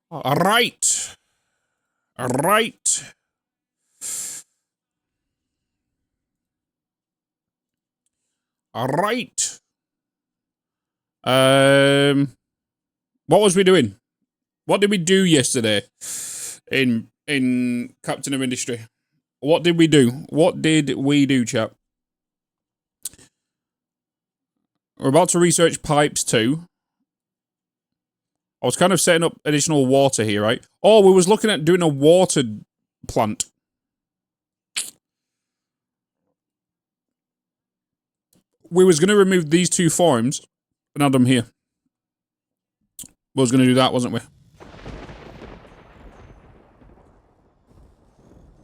All right. All right. All right. What was we doing? What did we do yesterday in Captain of Industry? What did we do? What did we do, chap? We're about to research pipes too. I was kind of setting up additional water here, right? Oh, we was looking at doing a water plant. We was going to remove these two farms and add them here. We was going to do that, wasn't we?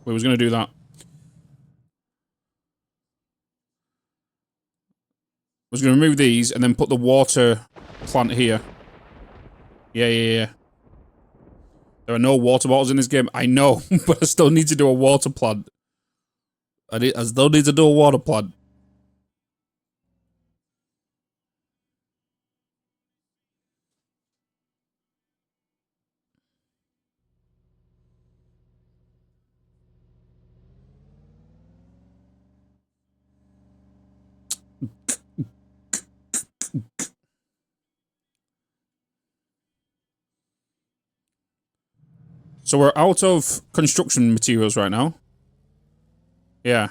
We was going to do that. Was going to remove these and then put the water plant here. Yeah. There are no water bottles in this game. I know, but I still need to do a water plant. I still need to do a water plant. So we're out of construction materials right now. Yeah.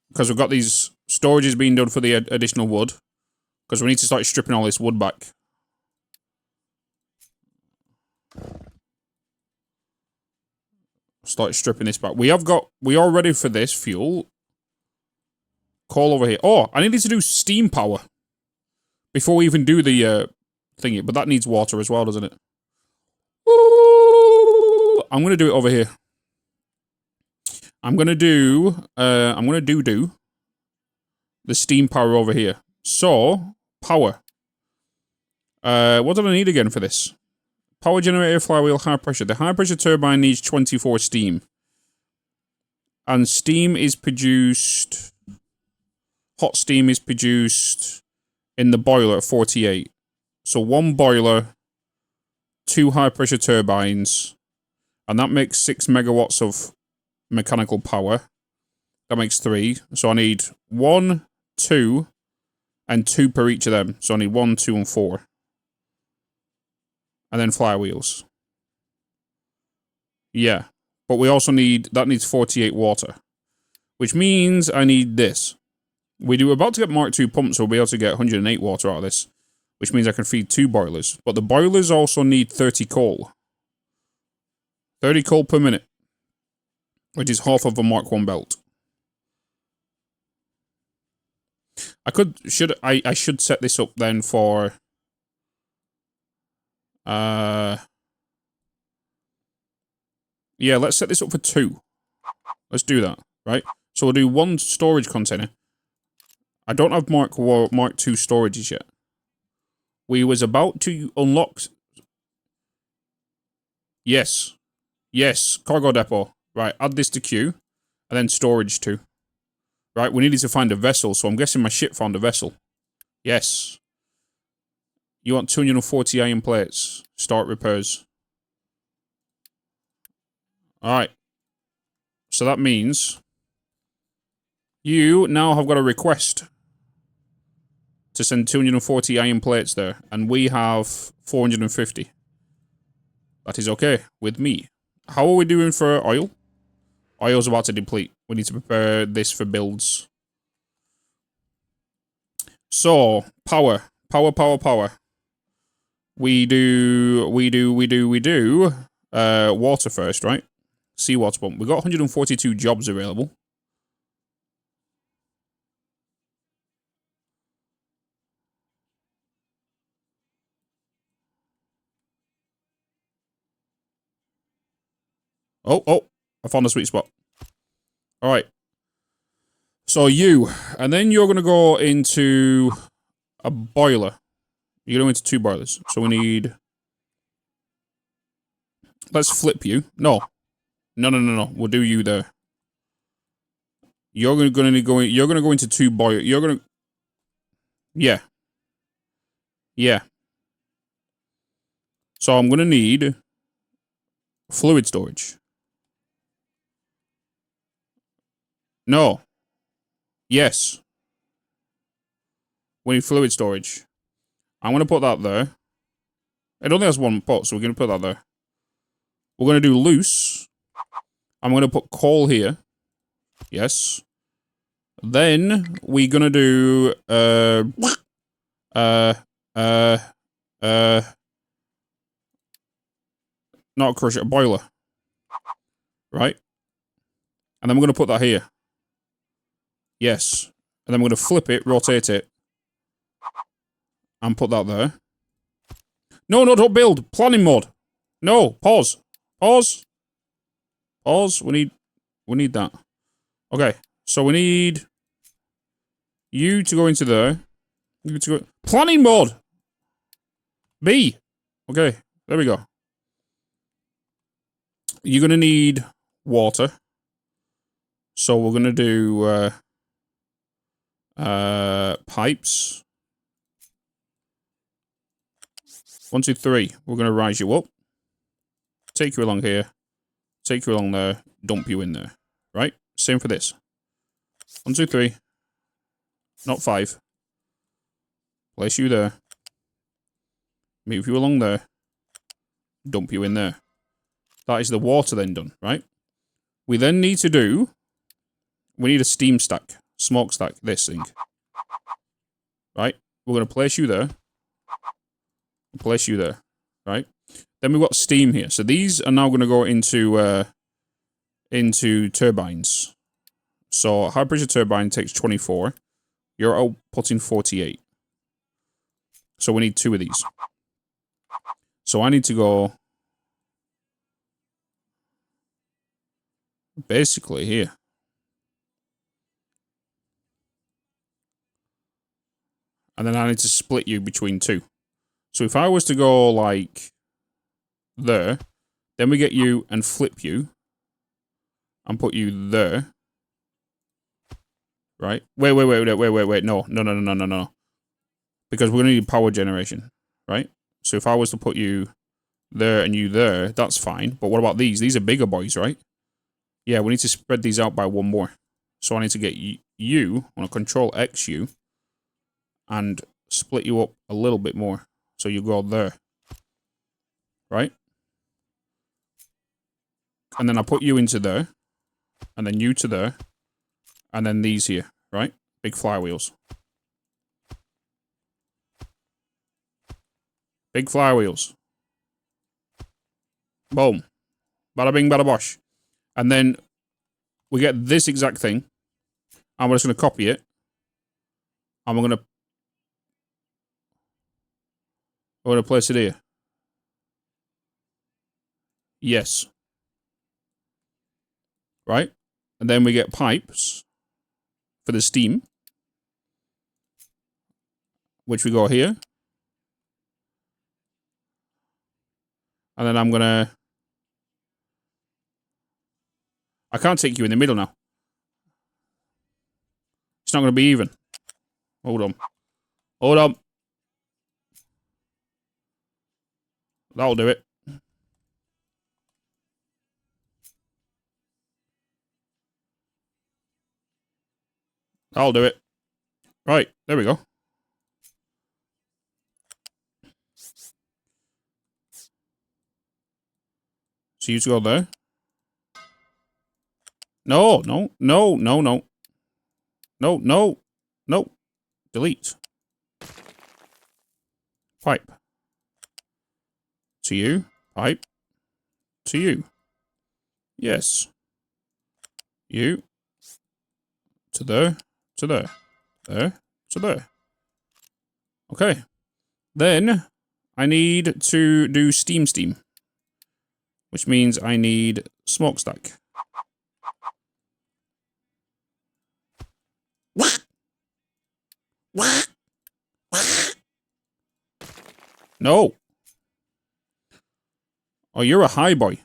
Because we've got these storages being done for the additional wood. Because we need to start stripping all this wood back. Start stripping this back. We are ready for this fuel. Coal over here. Oh, I needed to do steam power. Before we even do the thingy. But that needs water as well, doesn't it? I'm going to do it over here. I'm going to do the steam power over here. So, power. What do I need again for this? Power generator, flywheel, high pressure. The high pressure turbine needs 24 steam. And steam is produced... Hot steam is produced in the boiler at 48. So one boiler, 2 high pressure turbines, and that makes 6 megawatts of mechanical power. That makes 3. So I need 1, 2, and 2 per each of them. So I need 1, 2, and 4. And then flywheels. Yeah. But we also need, that needs 48 water. Which means I need this. We're about to get Mark II pumps, so we'll be able to get 108 water out of this. Which means I can feed 2 boilers. But the boilers also need 30 coal. 30 coal per minute. Which is half of a Mark I belt. I should set this up then for... Yeah, let's set this up for 2. Let's do that, right? So we'll do 1 storage container. I don't have Mark II storages yet. We was about to unlock... Yes. Yes, cargo depot. Right, add this to queue. And then storage too. Right, we needed to find a vessel, so I'm guessing my ship found a vessel. Yes. You want 240 iron plates. Start repairs. Alright. So that means... You now have got a request to send 240 iron plates there, and we have 450. That is okay with me. How are we doing for oil? Oil's about to deplete. We need to prepare this for builds. So, power. Power. We do water first, right? Seawater pump. We've got 142 jobs available. Oh, I found a sweet spot. Alright. So you, and then you're going to go into a boiler. You're going to go into 2 boilers. So we need... Let's flip you. No. No. We'll do you there. You're going to go into 2 boilers. You're going to... Yeah. Yeah. So I'm going to need fluid storage. No. Yes. We need fluid storage. I'm going to put that there. It only has one pot, so we're going to put that there. We're going to do loose. I'm going to put coal here. Yes. Then we're going to do not a crusher, a boiler. Right? And then we're going to put that here. Yes. And then we're going to flip it, rotate it. And put that there. No, no, don't build. Planning mode. No, pause. Pause. Pause. We need that. Okay. So we need you to go into there. You to go. Planning mode. B. Okay. There we go. You're going to need water. So we're going to do pipes. 1, 2, 3. We're going to rise you up. Take you along here. Take you along there. Dump you in there. Right? Same for this. 1, 2, 3. Not 5. Place you there. Move you along there. Dump you in there. That is the water then done, right? We then need to do... We need a steam stack. Smoke stack. This thing. Right? We're going to place you there. Place you there. Right? Then we've got steam here. So these are now going to go into turbines. So high pressure turbine takes 24. You're outputting 48. So we need 2 of these. So I need to go basically here. And then I need to split you between 2. So if I was to go like there, then we get you and flip you and put you there. Right? Wait. No. Because we're going to need power generation. Right? So if I was to put you there and you there, that's fine. But what about these? These are bigger boys, right? Yeah, we need to spread these out by 1 more. So I need to get you, I want to control X you, and split you up a little bit more. So you go there. Right? And then I put you into there. And then you to there. And then these here. Right? Big flywheels. Big flywheels. Boom. Bada bing, bada bosh. And then we get this exact thing. And we're just going to copy it. And we're going to place it here. Yes. Right? And then we get pipes for the steam. Which we go here. And then I'm going to... I can't take you in the middle now. It's not going to be even. Hold on. Hold on. That'll do it. That'll do it. Right, there we go. So you to go there. No. No. Delete. Pipe. To you. Pipe. To you. Yes. You. To there. To there. There. To there. Okay. Then I need to do steam. Which means I need smokestack. No. Oh, you're a high boy.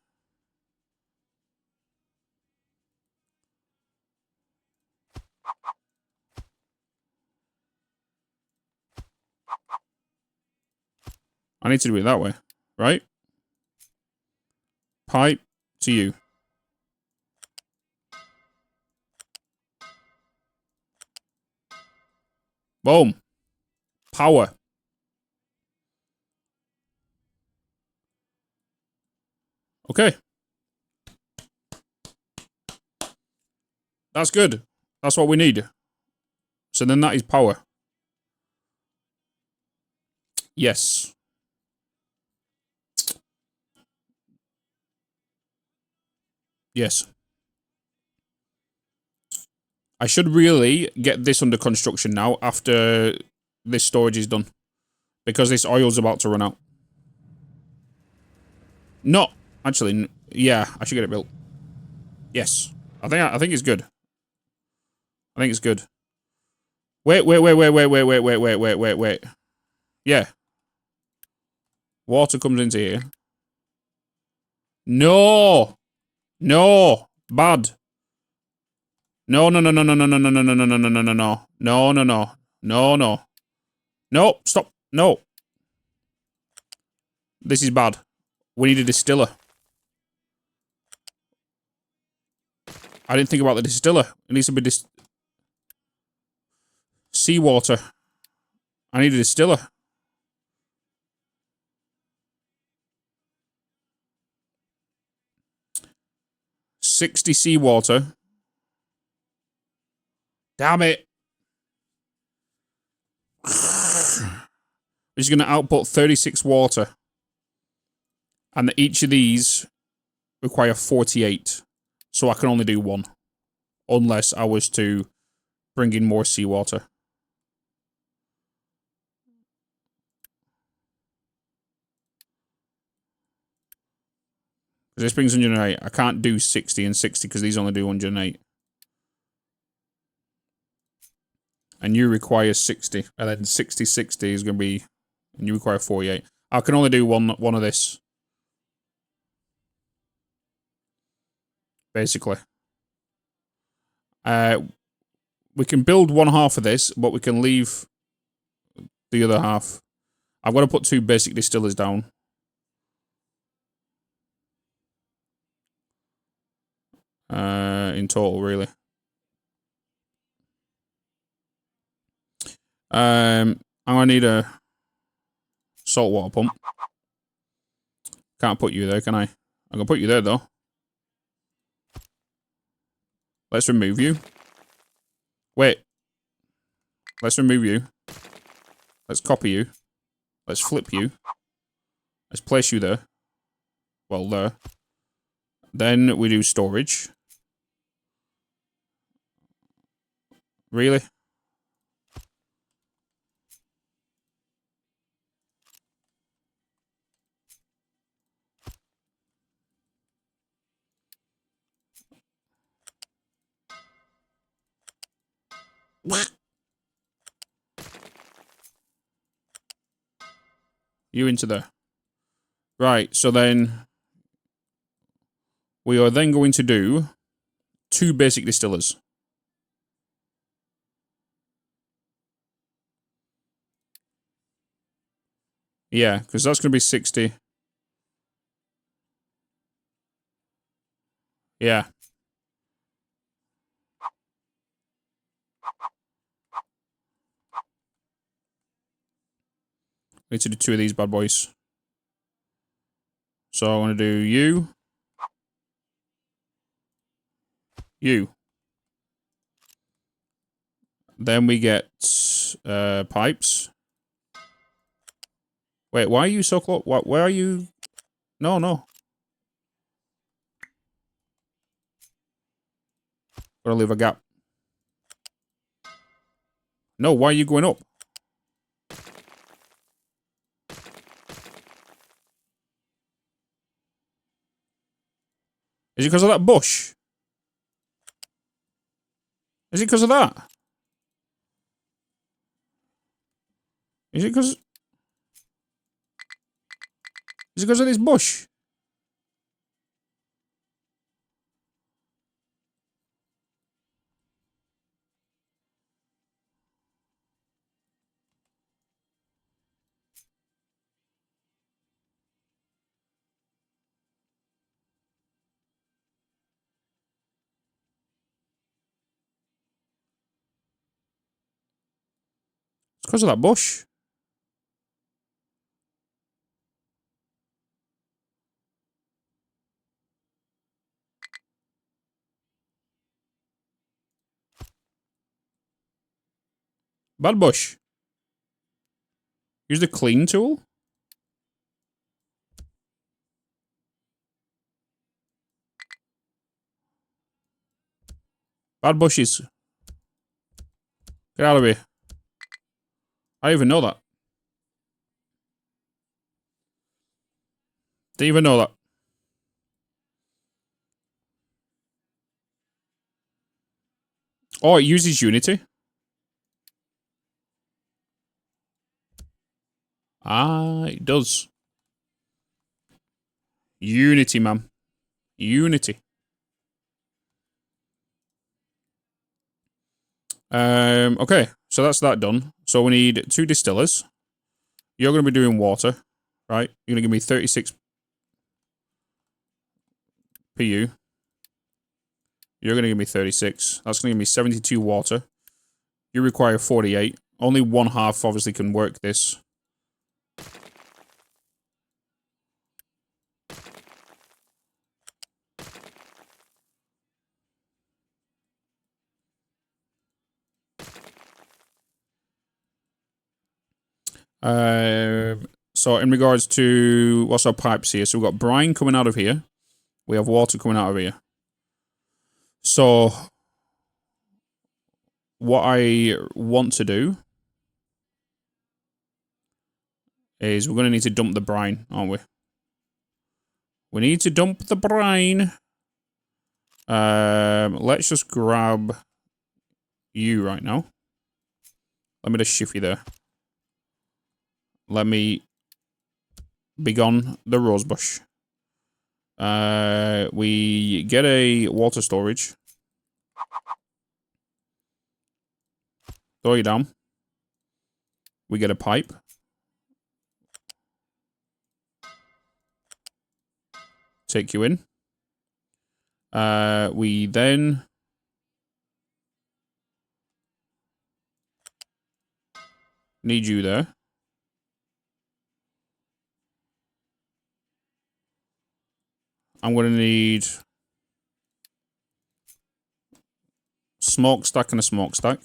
I need to do it that way, right? Pipe to you. Boom. Power. Okay. That's good. That's what we need. So then that is power. Yes. Yes. I should really get this under construction now after this storage is done. Because this oil's about to run out. No. Actually, yeah, I should get it built. Yes. I think it's good. I think it's good. Wait. Yeah. Water comes into here. No. No. Bad. No. No. Stop. No. This is bad. We need a distiller. I didn't think about the distiller. It needs to be seawater. I need a distiller. $60 seawater. Damn it. It's going to output 36 water. And each of these require 48. So I can only do one. Unless I was to bring in more seawater. Because this brings 108. I can't do 60 and 60 because these only do 108. And you require 60. And then 60, 60 is going to be... And you require 48. I can only do one of this. Basically. We can build one half of this, but we can leave the other half. I've got to put 2 basic distillers down. In total, really. I'm going to need a saltwater pump. Can't put you there, can I? I'm going to put you there, though. Let's remove you. Wait. Let's remove you. Let's copy you. Let's flip you. Let's place you there. Well, there. Then we do storage. Really? You into there. Right, so then... We are then going to do 2 basic distillers. Yeah, because that's going to be 60. Yeah. I need to do 2 of these bad boys. So I want to do you. You. Then we get pipes. Wait, why are you so close? Where are you? No, no. Gotta leave a gap. No, why are you going up? Is it because of that bush? Is it because of that? Is it because... Is it because of this bush? It's because of that bush. Bad bush. Use the clean tool. Bad bushes. Get out of here. I didn't even know that. Didn't even know that. Oh, it uses Unity. Ah, it does. Unity, man. Unity. Okay, so that's that done. So we need 2 distillers. You're going to be doing water, right? You're going to give me 36 PU. You're going to give me 36. That's going to give me 72 water. You require 48. Only 1/2 obviously can work this. So in regards to what's our pipes here? So we've got brine coming out of here. We have water coming out of here. So what I want to do is we're going to need to dump the brine, aren't we? We need to dump the brine. Let's just grab you right now. Let me just shift you there. Let me begone the rosebush. We get a water storage. Throw you down. We get a pipe. Take you in. We then need you there. I'm going to need smokestack and a smokestack.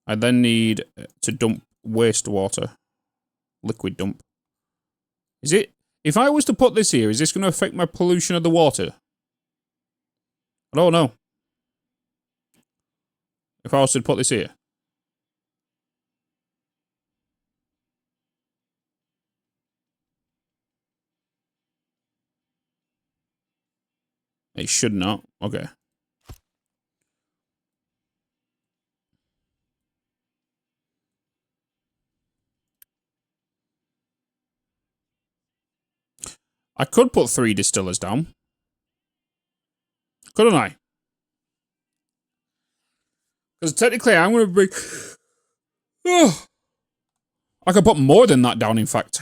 I then need to dump wastewater. Liquid dump. Is it? If I was to put this here, is this going to affect my pollution of the water? I don't know. If I was to put this here. It should not. Okay. I could put 3 distillers down. Couldn't I? Because technically I'm going to bring... Oh. I could put more than that down, in fact.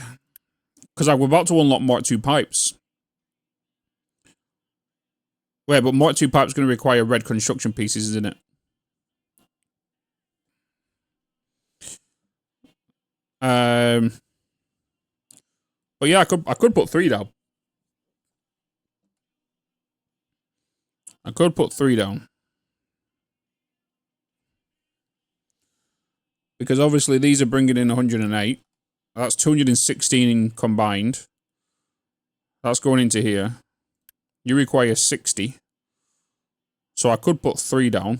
Because I'm about to unlock Mark 2 pipes. Wait, but Mark 2 pipes going to require red construction pieces, isn't it? But yeah, I could put 3 down. I could put 3 down. Because obviously these are bringing in 108. That's 216 combined. That's going into here. You require 60. So I could put 3 down.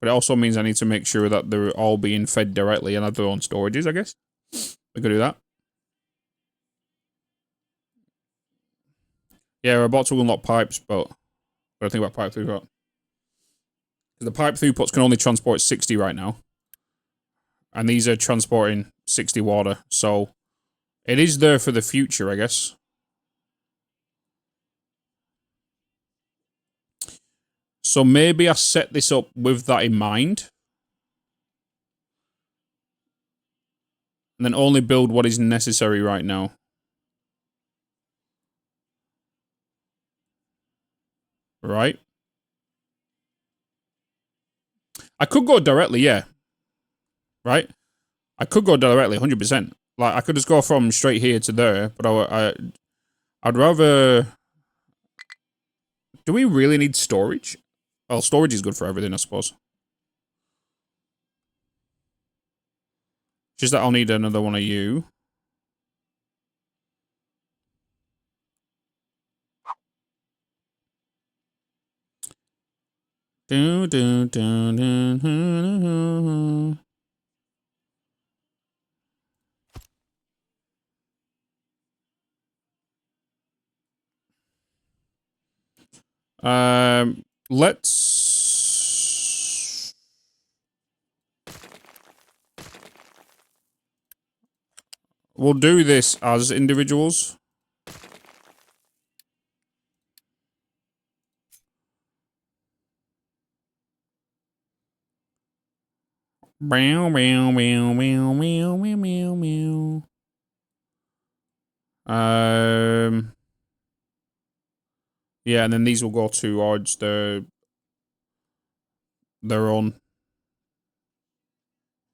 But it also means I need to make sure that they're all being fed directly and have their own storages, I guess. We could do that. Yeah, we're about to unlock pipes, but what do I think about pipe throughput? The pipe throughputs can only transport 60 right now. And these are transporting 60 water, so it is there for the future, I guess. So maybe I set this up with that in mind. And then only build what is necessary right now. Right? I could go directly, yeah. right? I could go directly, 100%. Like, I could just go from straight here to there, but I'd rather... Do we really need storage? Well, storage is good for everything, I suppose. Just that I'll need another one of you. Do, do, do, do, do, do. Let's... We'll do this as individuals. Meow, meow, meow, meow, meow, meow, meow, meow. Yeah, and then these will go towards their own.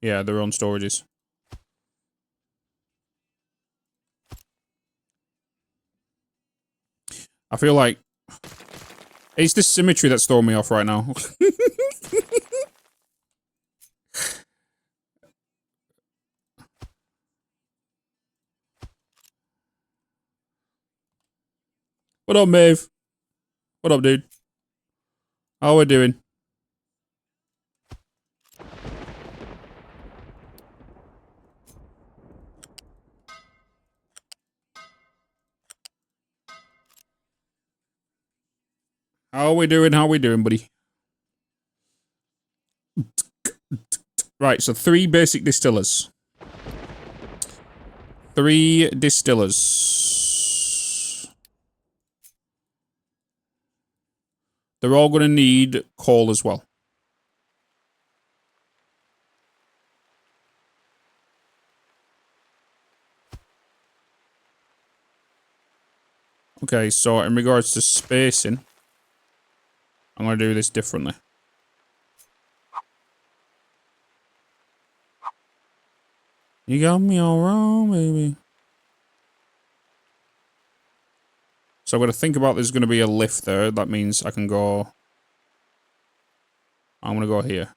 Yeah, their own storages. I feel like it's the symmetry that's throwing me off right now. What up, Maeve? What up, dude? How we doing? How we doing? How we doing, buddy? Right, so 3 basic distillers. 3 distillers. They're all going to need coal as well. Okay, so in regards to spacing, I'm going to do this differently. You got me all wrong, baby. So I'm going to think about there's going to be a lift there. That means I can go... I'm going to go here.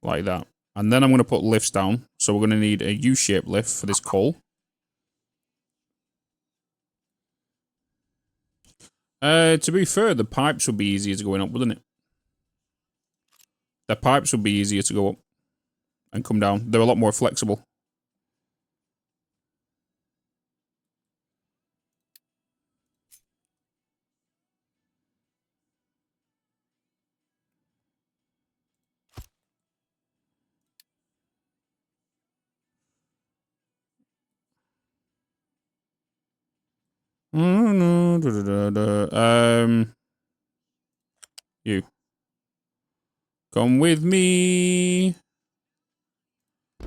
Like that. And then I'm going to put lifts down. So we're going to need a U-shaped lift for this coal. To be fair, the pipes would be easier to going up, wouldn't it? The pipes would be easier to go up and come down. They're a lot more flexible. You. Come with me.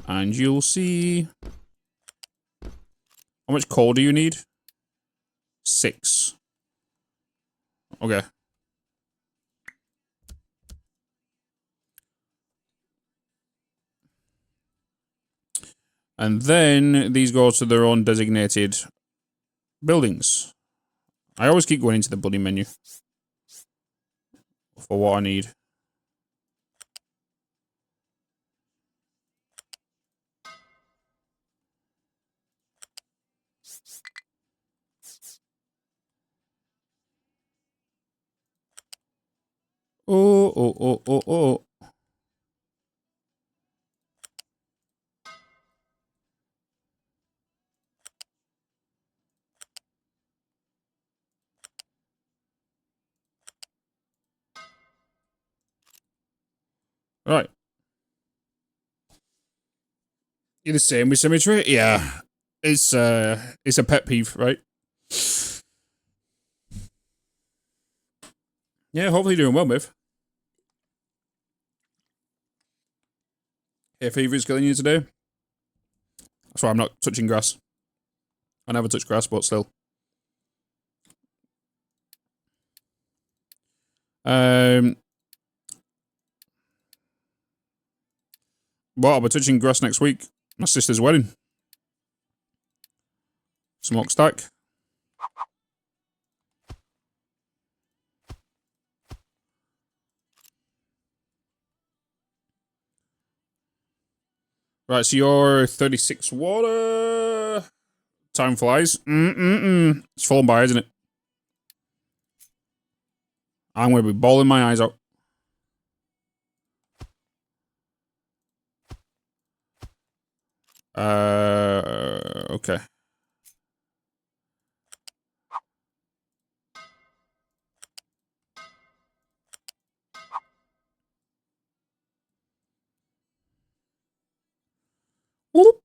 And you'll see. How much coal do you need? 6. Okay. And then these go to their own designated buildings. I always keep going into the bloody menu for what I need. Oh, oh, oh, oh, oh. Right. You're the same with symmetry? Yeah. It's a pet peeve, right? Yeah, hopefully you're doing well, Miv. Hay fever is killing you today. That's why I'm not touching grass. I never touch grass, but still. Well, I'll be touching grass next week. My sister's wedding. Smokestack. Right, so you're 36 water. Time flies. It's fallen by, isn't it? I'm going to be bawling my eyes out. Okay. Whoop.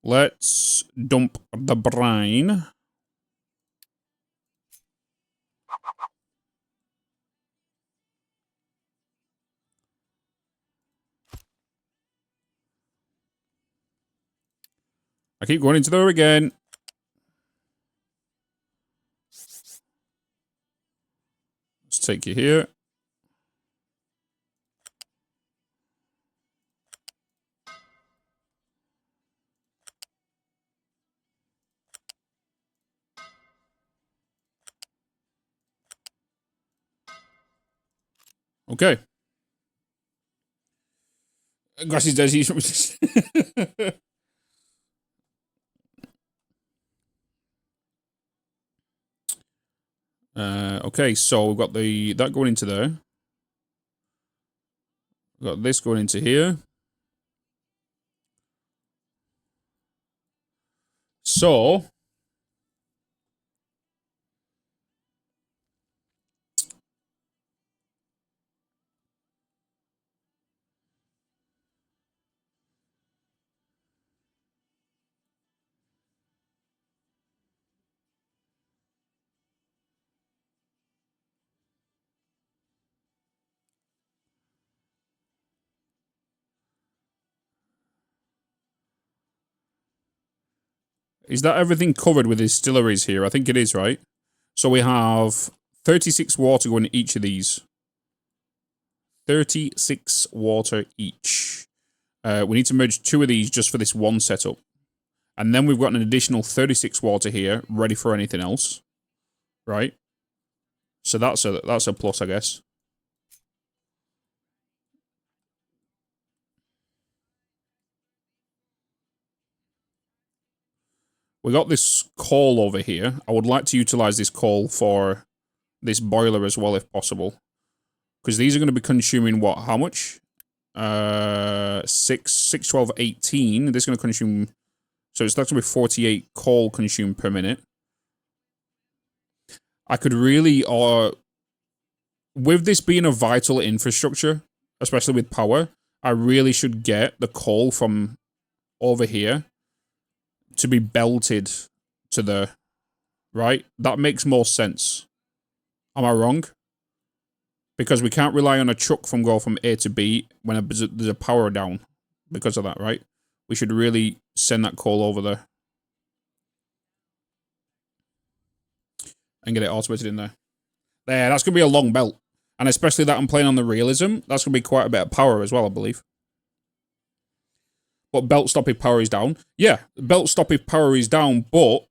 Let's dump the brine. I keep going into there again. Let's take you here. Okay. Grassy Desi. Okay, so we've got that going into there. We've got this going into here. So is that everything covered with distilleries here? I think it is, right? So we have 36 water going to each of these. 36 water each. We need to merge 2 of these just for this one setup. And then we've got an additional 36 water here, ready for anything else. Right? So that's a plus, I guess. We got this coal over here. I would like to utilize this coal for this boiler as well, if possible. Because these are going to be consuming what? How much? 6, 12, 18. This is going to consume... So it's going to be 48 coal consumed per minute. I could really... with this being a vital infrastructure, especially with power, I really should get the coal from over here to be belted to the... Right? That makes more sense. Am I wrong? Because we can't rely on a truck from go from A to B when there's a power down because of that, right? We should really send that coal over there. And get it automated in there. There, that's going to be a long belt. And especially that I'm playing on the realism, that's going to be quite a bit of power as well, I believe. But belt stopping power is down. Yeah, belt stopping power is down, but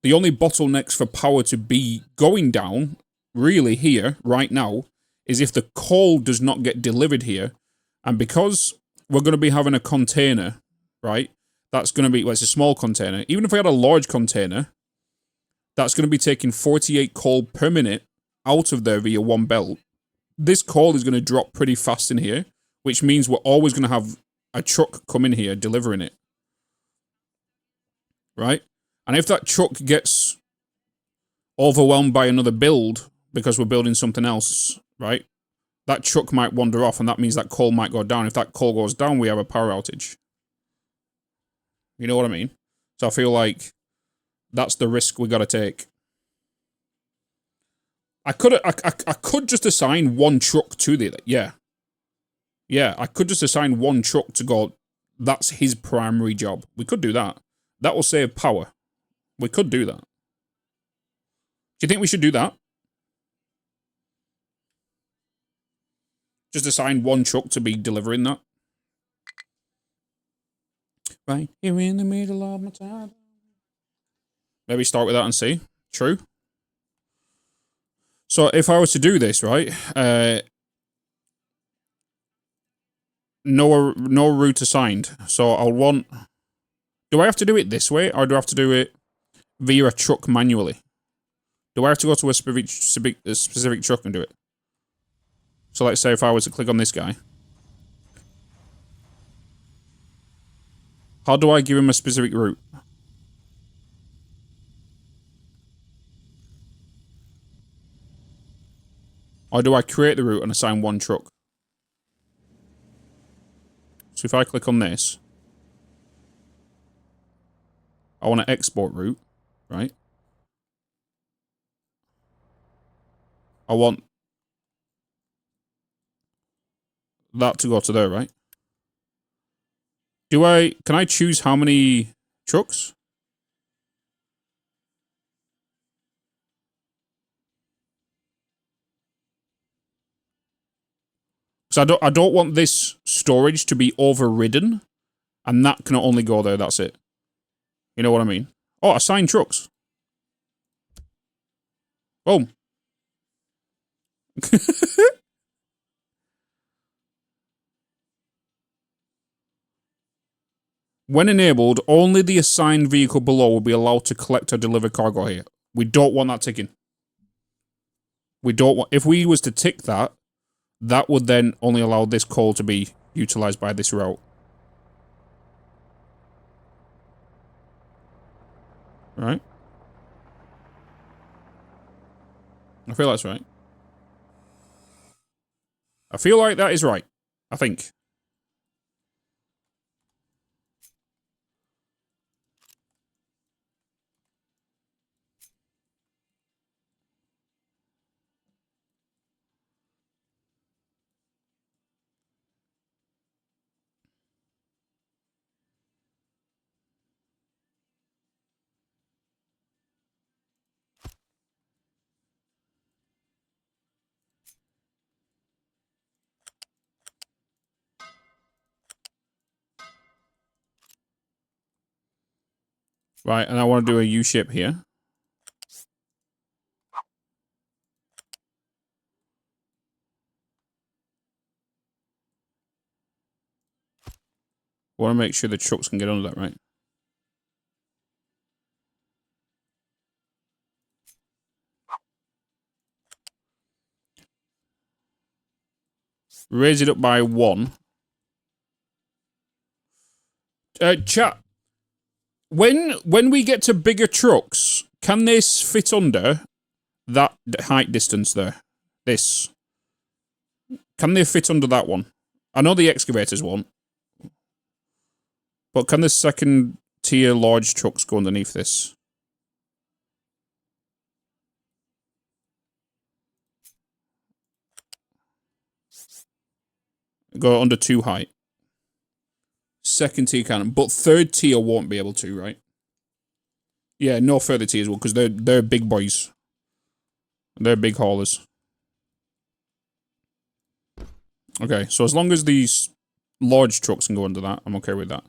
the only bottlenecks for power to be going down, really here, right now, is if the coal does not get delivered here. And because we're going to be having a container, right, that's going to be, well, it's a small container. Even if we had a large container, that's going to be taking 48 coal per minute out of there via one belt. This coal is going to drop pretty fast in here, which means we're always going to have a truck come in here delivering it. Right? And if that truck gets overwhelmed by another build because we're building something else, right? That truck might wander off and that means that coal might go down. If that coal goes down, we have a power outage. You know what I mean? So I feel like that's the risk we got to take. I could just assign one truck to the... Yeah. Yeah, I could just assign one truck to go... That's his primary job. We could do that. That will save power. We could do that. Do you think we should do that? Just assign one truck to be delivering that. Right here in the middle of my time. Maybe start with that and see. True. So if I was to do this, right, no route assigned. So I'll want... Do I have to do it this way, or do I have to do it via a truck manually? Do I have to go to a specific truck and do it? So let's say if I was to click on this guy. How do I give him a specific route? Or do I create the route and assign one truck? So if I click on this, I want to export route, right? I want that to go to there, right? Can I choose how many trucks? Because I don't want this storage to be overridden, and that can only go there, that's it. You know what I mean? Oh, assign trucks. Boom. When enabled, only the assigned vehicle below will be allowed to collect or deliver cargo here. We don't want that ticking. We don't want... If we was to tick that, that would then only allow this call to be utilized by this route. Right? I feel that's right. I feel like that is right. I think. Right, and I want to do a U-shape here. I want to make sure the trucks can get under that, right? Raise it up by 1. Chat. When we get to bigger trucks, can this fit under that height distance there? This. Can they fit under that one? I know the excavators won't. But can the second tier large trucks go underneath this? Go under 2 height. Second tier can, but third tier won't be able to, right? Yeah, no further tiers will, because they're big boys. They're big haulers. Okay, so as long as these large trucks can go under that, I'm okay with that.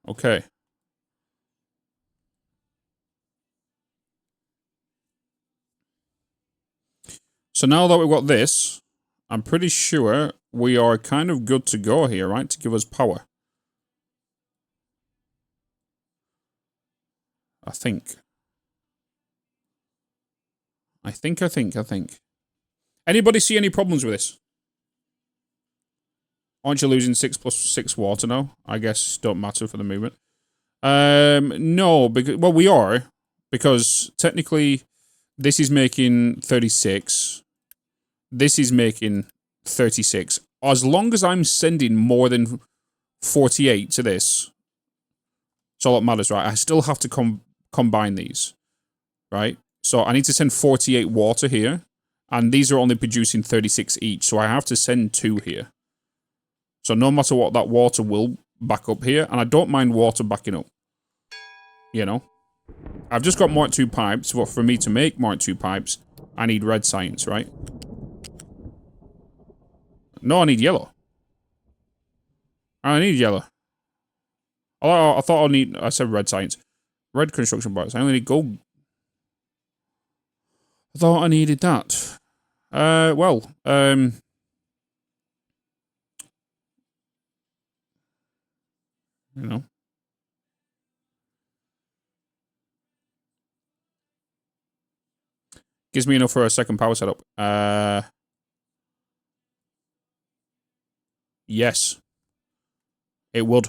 Okay. So now that we've got this, I'm pretty sure we are kind of good to go here, right? To give us power. I think. Anybody see any problems with this? Aren't you losing 6+6 water now? I guess don't matter for the movement. No, because, well, we are. Because technically, this is making 36. This is making 36. As long as I'm sending more than 48 to this, it's all that matters, right? I still have to combine these, right? So I need to send 48 water here, And these are only producing 36 each, so I have to send 2 here. So no matter what, that water will back up here, and I don't mind water backing up. You know? I've just got Mark II pipes, but for me to make Mark II pipes, I need red science, right? No, I need yellow. I need yellow. Oh, I thought I said red science. Red construction parts. I only need gold. I thought I needed that. Well, you know. Gives me enough for a second power setup. Yes. It would.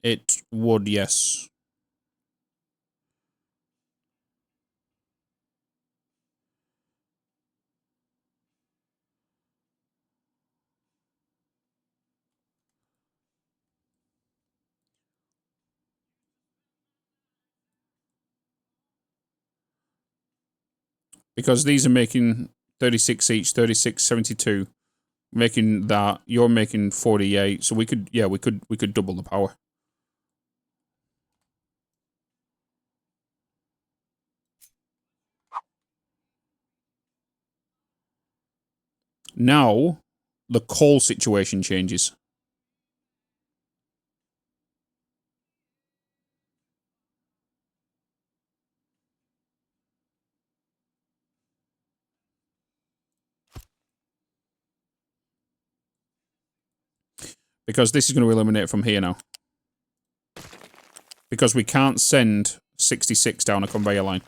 It would, yes. Because these are making 36 each, 36.72. Making that, you're making 48. So we could, yeah, we could double the power. Now, the coal situation changes. Because this is going to eliminate it from here now. Because we can't send 66 down a conveyor line.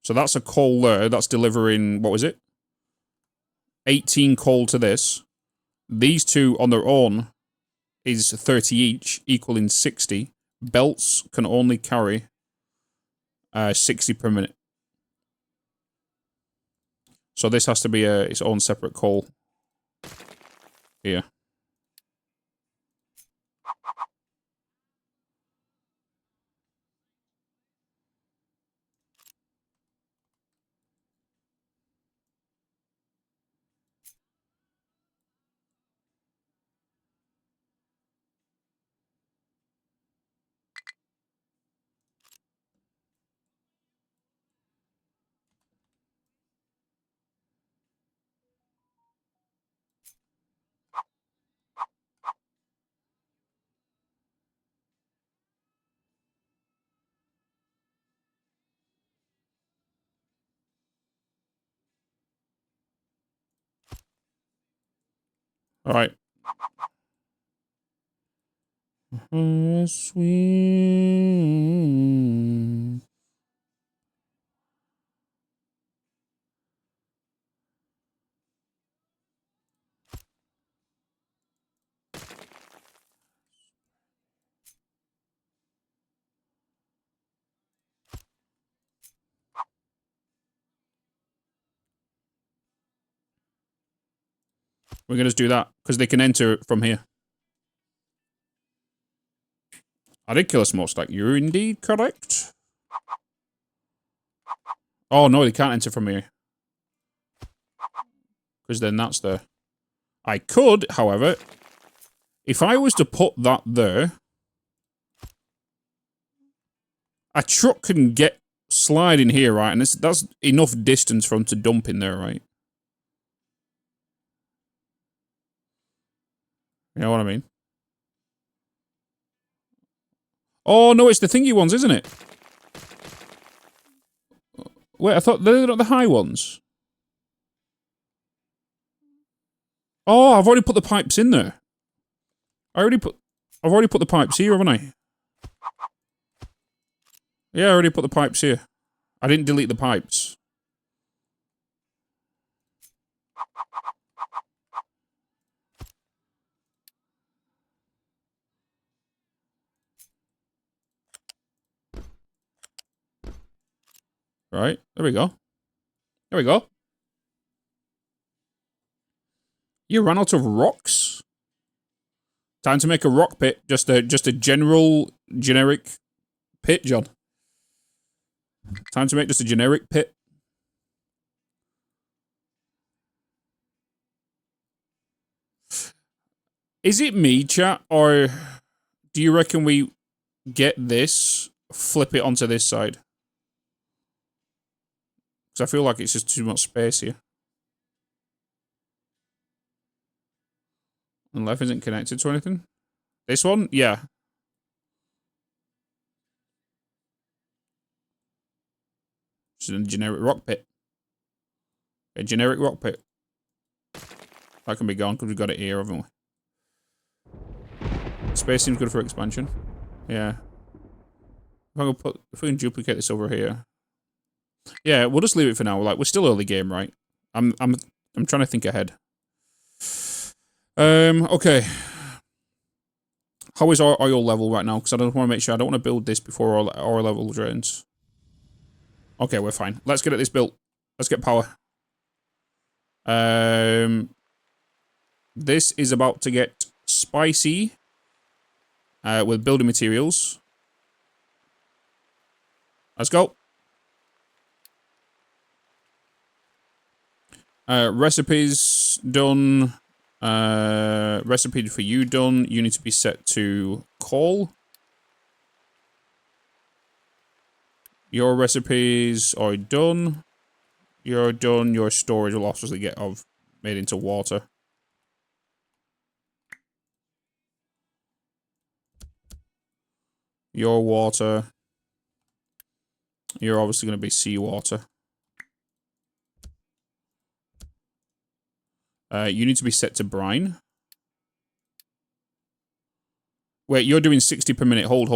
So that's a coal there. That's delivering, what was it? 18 coal to this. These two on their own is 30 each, equaling 60. Belts can only carry 60 per minute. So this has to be its own separate coal. Here. All right. Sweet. We're going to just do that, because they can enter from here. I did kill a smokestack. You're indeed correct. Oh, no, they can't enter from here. Because then that's there. I could, however, if I was to put that there, a truck can slide in here, right? And that's enough distance for them to dump in there, right? You know what I mean? Oh, no, it's the thingy ones, isn't it? Wait, I thought they're not the high ones. Oh, I've already put the pipes in there. I've already put the pipes here, haven't I? Yeah, I already put the pipes here. I didn't delete the pipes. Right, there we go. There we go. You ran out of rocks? Time to make a rock pit. Just a generic pit, John. Time to make just a generic pit. Is it me, chat, or do you reckon we get this, flip it onto this side? Because I feel like it's just too much space here. And left isn't connected to anything. This one? Yeah. It's a generic rock pit. A generic rock pit. That can be gone because we've got it here, haven't we? Space seems good for expansion. Yeah. If we can duplicate this over here. Yeah, we'll just leave it for now. Like, we're still early game, right? I'm trying to think ahead. Okay. How is our oil level right now? Because I don't want to make sure. I don't want to build this before our oil level drains. Okay, we're fine. Let's get this built. Let's get power. This is about to get spicy with building materials. Let's go. Recipes done. Recipe for you done. You need to be set to coal. Your recipes are done. You're done. Your storage will obviously get made into water. Your water. You're obviously going to be seawater. You need to be set to brine. Wait, you're doing 60 per minute. Hold.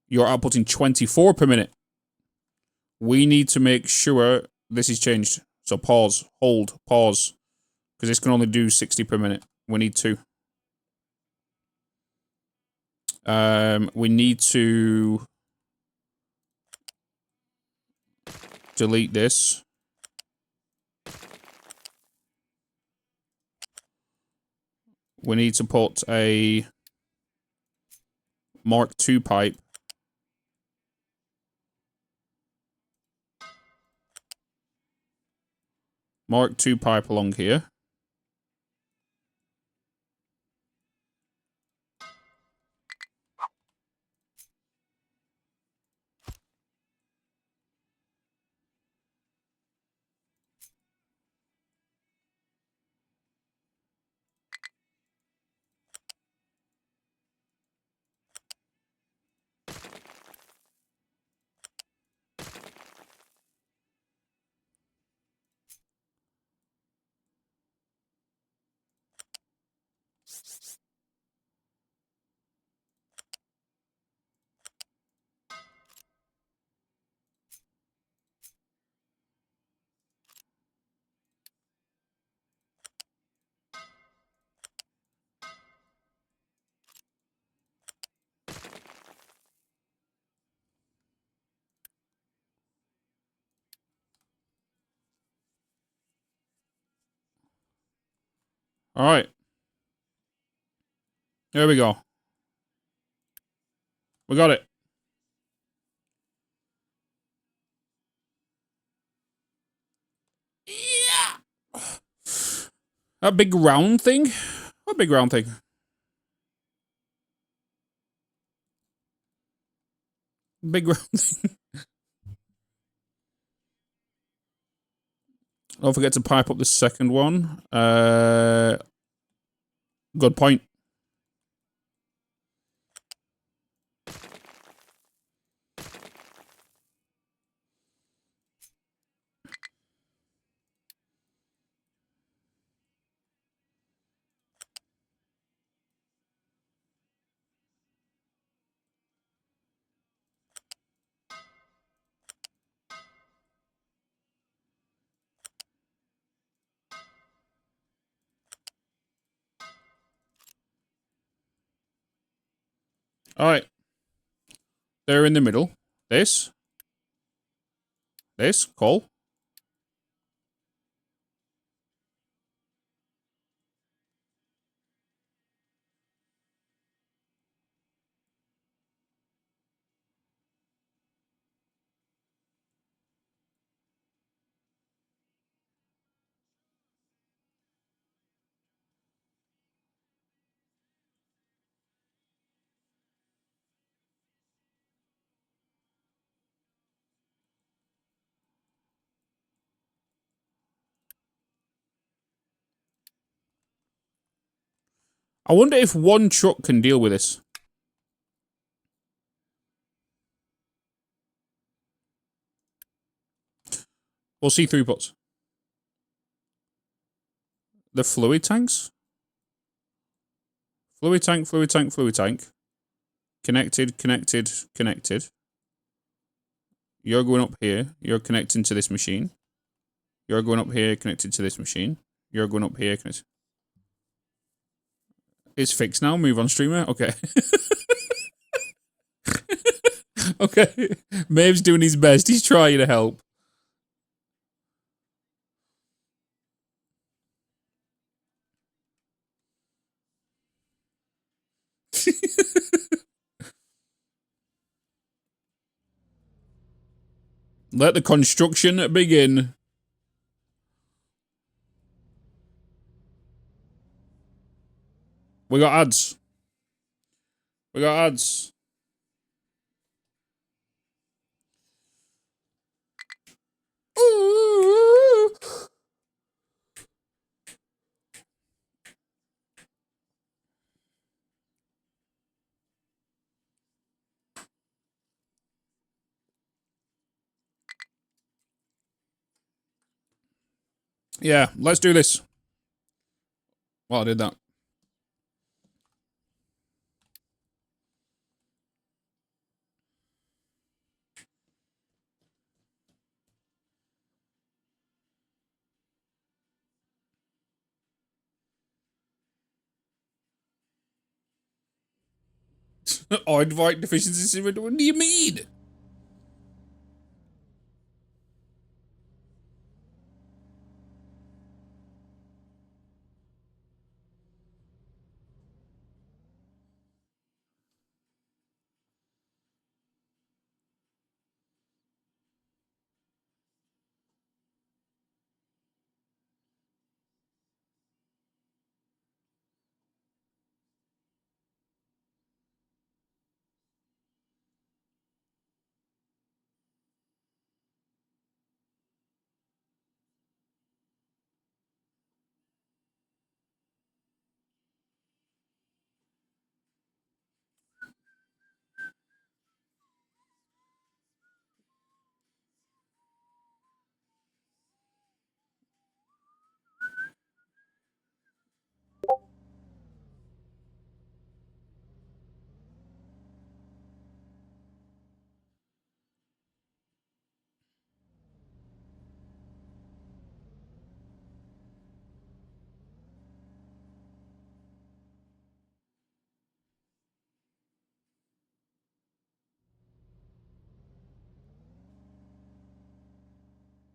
You're outputting 24 per minute. We need to make sure this is changed. So pause, hold, pause. Because this can only do 60 per minute. We need to. We need to delete this. We need to put a Mark II pipe. Mark II pipe along here. All right. There we go. We got it. Yeah. That big round thing? What big round thing? Big round thing. Don't forget to pipe up the second one. Good point. All right. They're in the middle. This, coal. I wonder if one truck can deal with this. We'll see throughputs. The fluid tanks? Fluid tank, fluid tank, fluid tank. Connected, connected, connected. You're going up here. You're connecting to this machine. You're going up here, connected to this machine. You're going up here, connected. It's fixed now. Move on, streamer. Okay. Okay. Maeve's doing his best. He's trying to help. Let the construction begin. We got ads. We got ads. Ooh. Yeah, let's do this. Well, I did that. Oh, invite deficiency. What do you mean?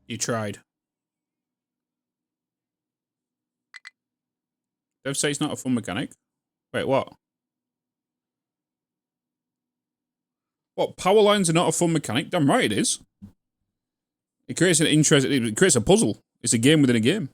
You tried. Dev say it's not a fun mechanic. Wait, what? What? Power lines are not a fun mechanic? Damn right it is. It creates an interest. It creates a puzzle. It's a game within a game.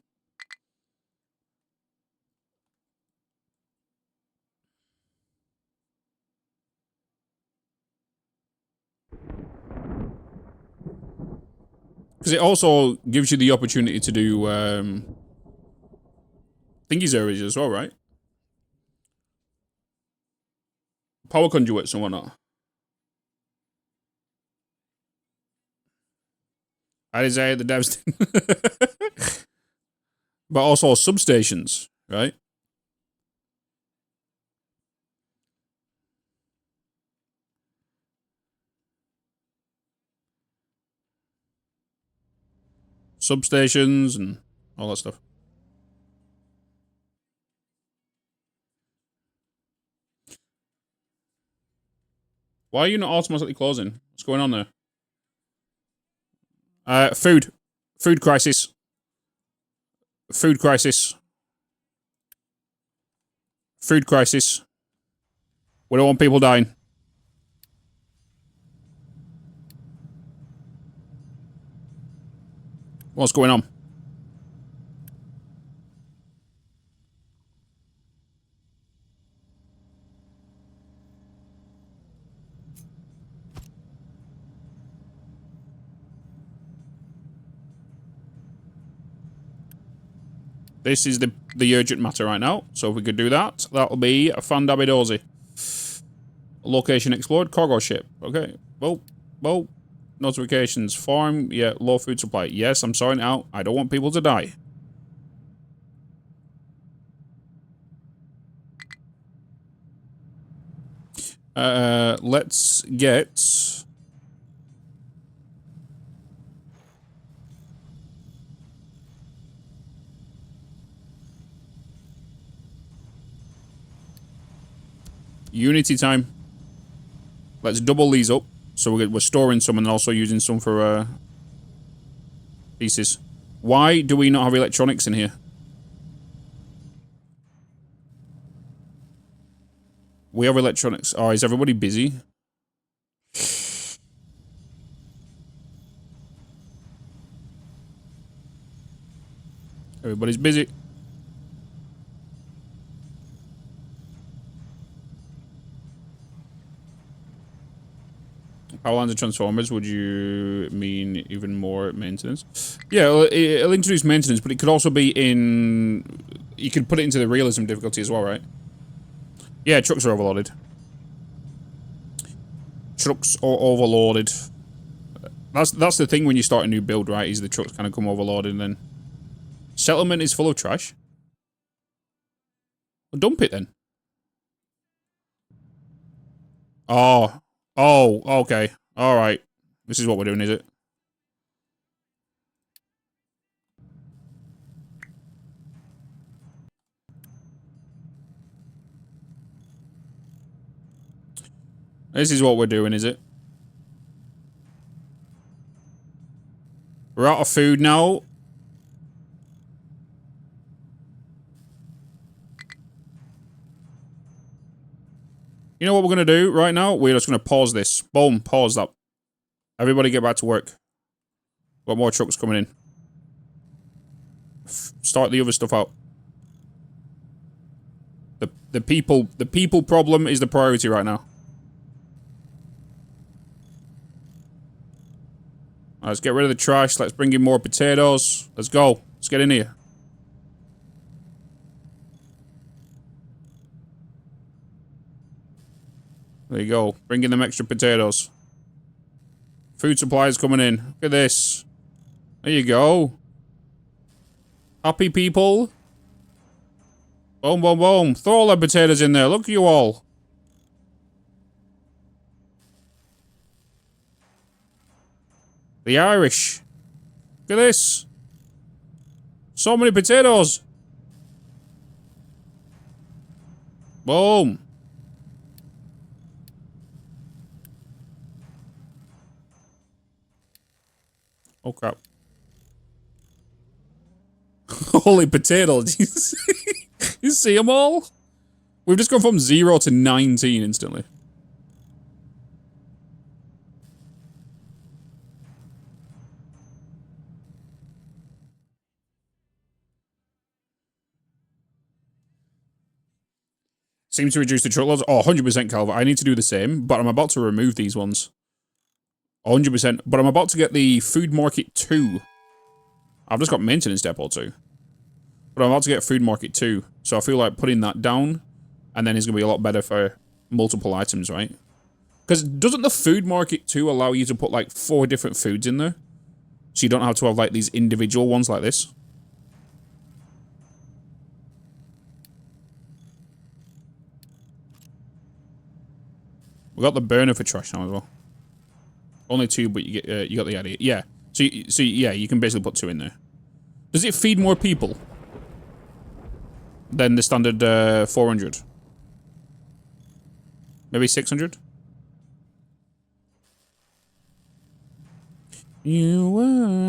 Because it also gives you the opportunity to do thingies areas as well, right? Power conduits and whatnot. I desire the devs. But also substations, right? Substations and all that stuff. Why are you not automatically closing? What's going on there? Food. Food crisis. Food crisis. Food crisis. We don't want people dying. What's going on? This is the the urgent matter right now. So if we could do that, that'll be a fandabidozy. Location explored, cargo ship. Okay. Well. Notifications. Farm. Yeah, low food supply. Yes, I'm sorting out. I don't want people to die. Let's get... Unity time. Let's double these up. So we're storing some and also using some for pieces. Why do we not have electronics in here? We have electronics. Oh, is everybody busy? Everybody's busy. Power lines and transformers, would you mean even more maintenance? Yeah, it'll introduce maintenance, but it could also be in... You could put it into the realism difficulty as well, right? Yeah, trucks are overloaded. Trucks are overloaded. That's the thing when you start a new build, right? Is the trucks kind of come overloaded and then... Settlement is full of trash. Well, dump it then. Oh, okay. Alright. This is what we're doing, is it? This is what we're doing, is it? We're out of food now. You know what we're going to do right now? We're just going to pause this. Boom, pause that. Everybody get back to work. Got more trucks coming in. Start the other stuff out. The people problem is the priority right now. Right, let's get rid of the trash. Let's bring in more potatoes. Let's go. Let's get in here. There you go. Bring in them extra potatoes. Food supplies coming in. Look at this. There you go. Happy people. Boom, boom, boom. Throw all the potatoes in there. Look at you all. The Irish. Look at this. So many potatoes. Boom. Oh crap. Holy potatoes. You see them all? We've just gone from 0 to 19 instantly. Seems to reduce the truckloads. Oh, 100% Calvert. I need to do the same, but I'm about to remove these ones. 100%. But I'm about to get the Food Market 2. I've just got Maintenance Depot 2. But I'm about to get Food Market 2. So I feel like putting that down, and then it's going to be a lot better for multiple items, right? Because doesn't the Food Market 2 allow you to put like 4 different foods in there? So you don't have to have like these individual ones like this? We got the burner for trash now as well. Only 2, but you get you got the idea. Yeah. So yeah, you can basically put 2 in there. Does it feed more people than the standard 400? Maybe 600? You were.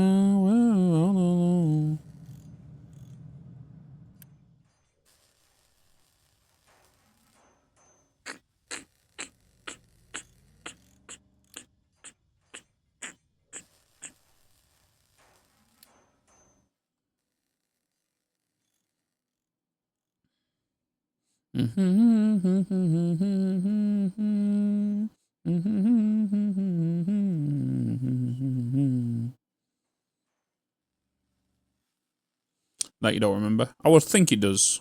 That you don't remember? I would think it does.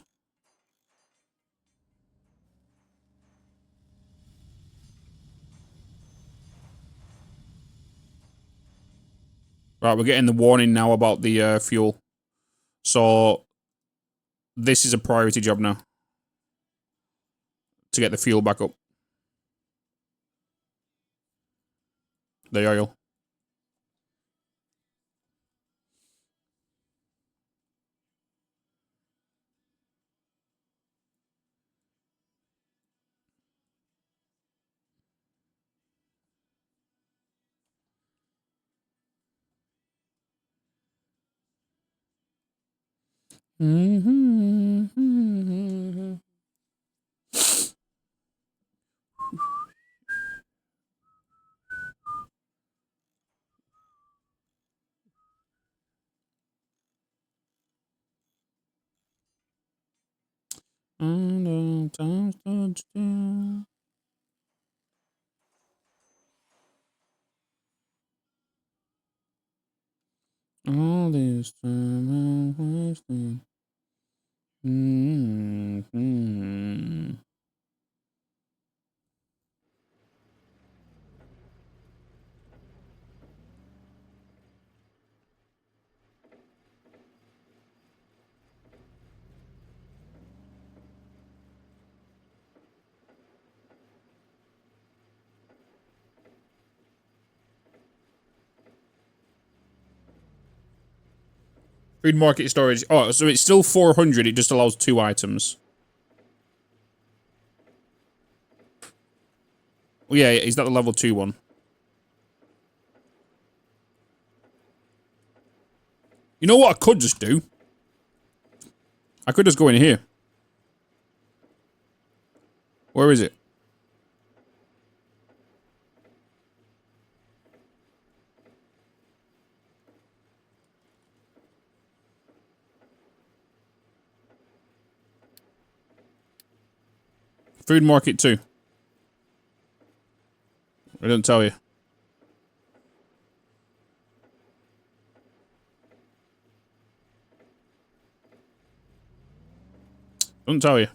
Right, we're getting the warning now about the fuel. So, this is a priority job now. To get the fuel back up. The oil. All this time I'm wasting. Food market storage. Oh, so it's still 400. It just allows 2 items. Oh, yeah, is that the level 2 one? You know what I could just do? I could just go in here. Where is it? Food market 2. I didn't tell you. Don't tell you.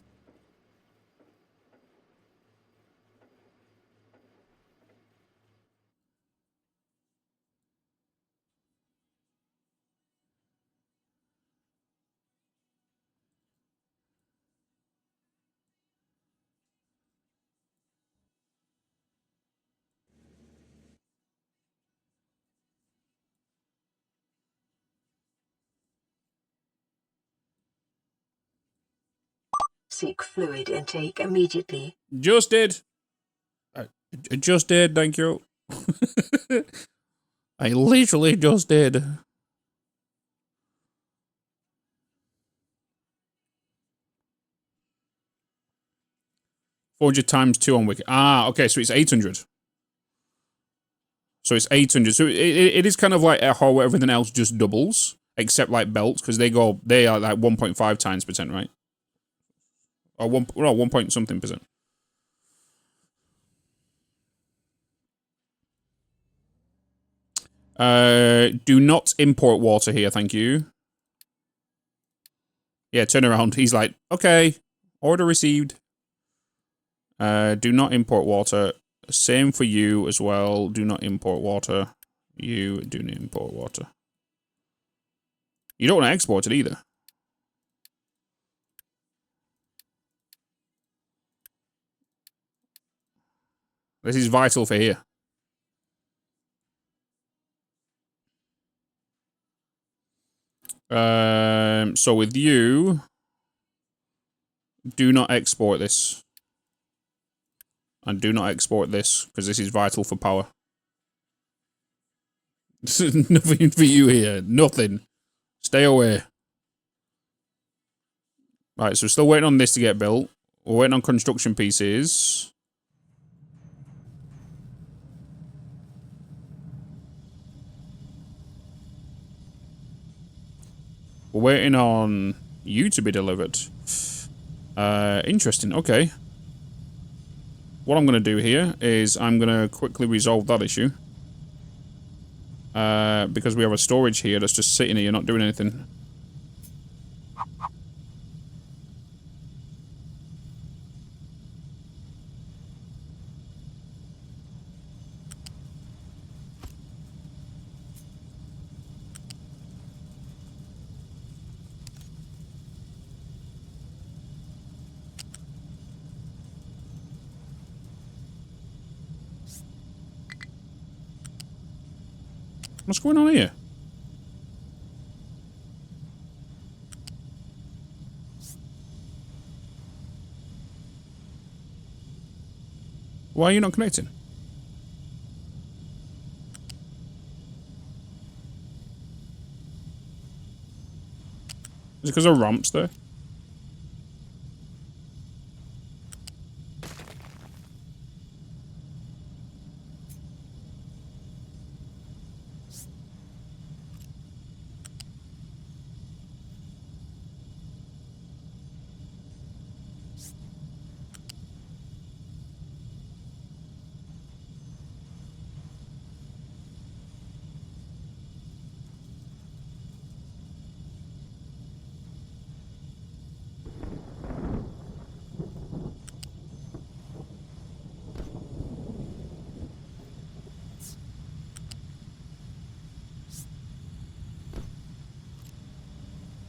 Seek fluid intake immediately. Just did. I just did, thank you. I literally just did. $400 times 2 on Wiki. Ah, okay, so it's 800. So it's 800. So it is kind of like how everything else just doubles, except like belts, because they are like 1.5 times percent, right? Or 1 point something percent. Do not import water here, thank you. Yeah, turn around. He's like, okay, order received. Do not import water. Same for you as well. Do not import water. You do not import water. You don't want to export it either. This is vital for here. So with you, do not export this. And do not export this, because this is vital for power. Nothing for you here. Nothing. Stay away. Right, so we're still waiting on this to get built. We're waiting on construction pieces. We're waiting on you to be delivered. Interesting. Okay. What I'm going to do here is I'm going to quickly resolve that issue. Because we have a storage here that's just sitting here not doing anything. What's going on here? Why are you not connecting? Is it because of ramps there?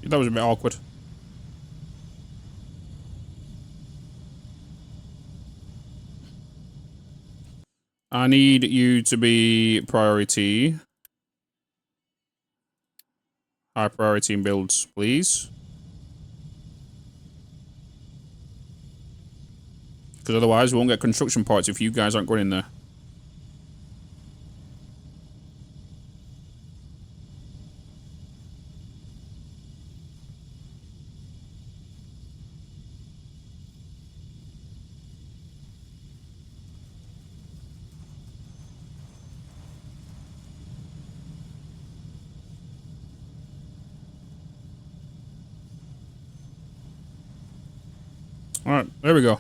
That was a bit awkward. I need you to be priority. High priority in builds, please. Because otherwise we won't get construction parts if you guys aren't going in there. Alright, there we go.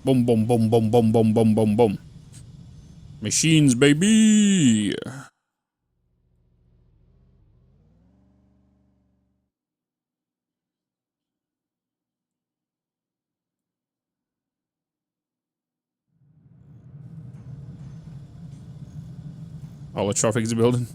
Boom, boom, boom, boom, boom, boom, boom, boom, boom. Machines, baby! All the traffic is building.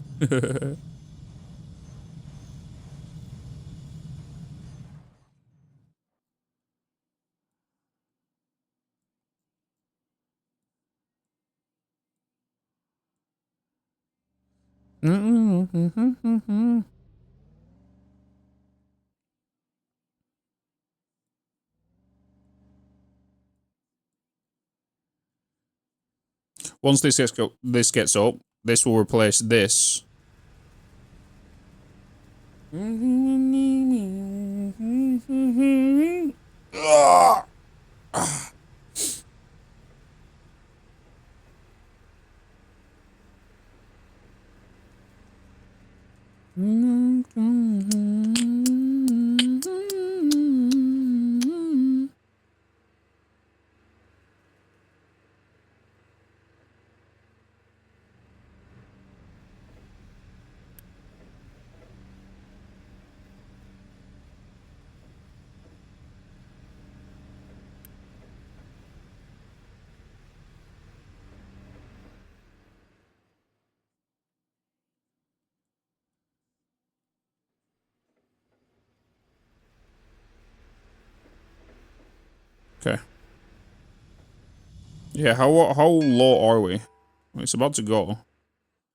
Once this gets up, this will replace this. Okay. Yeah, how low are we? It's about to go.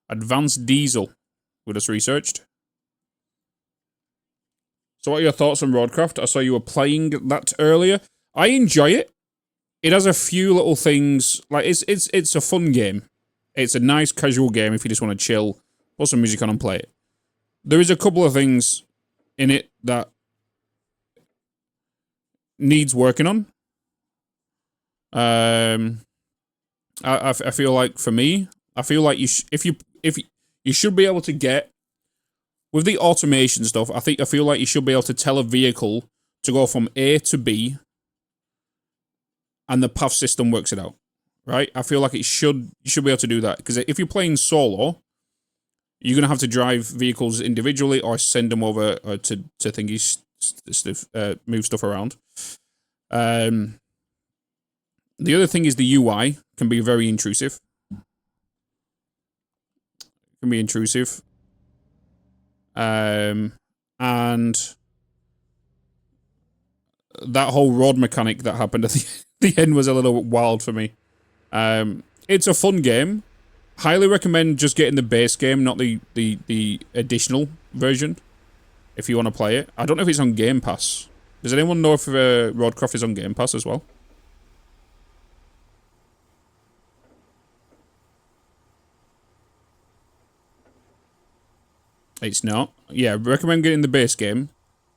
Advanced diesel. We just researched. So what are your thoughts on Roadcraft? I saw you were playing that earlier. I enjoy it. It has a few little things, like it's a fun game. It's a nice casual game if you just want to chill, put some music on and play it. There is a couple of things in it that needs working on. I feel like for me, I feel like you should be able to get with the automation stuff. I feel like you should be able to tell a vehicle to go from A to B, and the path system works it out, right? I feel like you should be able to do that, because if you're playing solo, you're gonna have to drive vehicles individually or send them over to thingies, move stuff around. The other thing is the UI can be very intrusive. Can be intrusive. And that whole road mechanic that happened at the end was a little wild for me. It's a fun game. Highly recommend just getting the base game, not the additional version, if you want to play it. I don't know if it's on Game Pass. Does anyone know if Roadcraft is on Game Pass as well? It's not. Yeah, recommend getting the base game,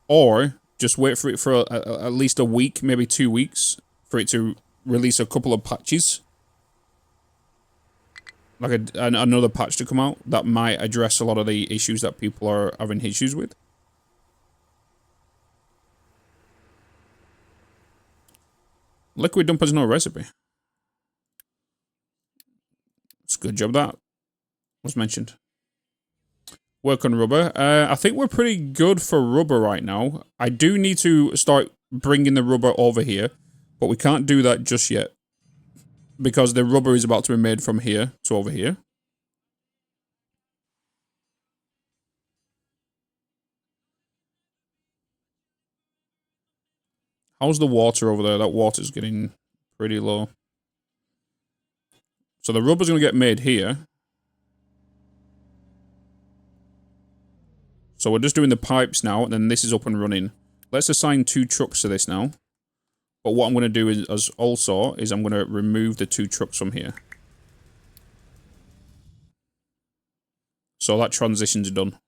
or just wait for it for at least a week, maybe 2 weeks, for it to release a couple of patches. Like another patch to come out that might address a lot of the issues that people are having issues with. Liquid dumper's no recipe. It's a good job that was mentioned. Work on rubber. I think we're pretty good for rubber right now. I do need to start bringing the rubber over here, but we can't do that just yet, because the rubber is about to be made from here to over here. How's the water over there? That water's getting pretty low. So the rubber's going to get made here. So we're just doing the pipes now, and then this is up and running. Let's assign 2 trucks to this now. But what I'm going to do is I'm going to remove the 2 trucks from here. So that transition's done.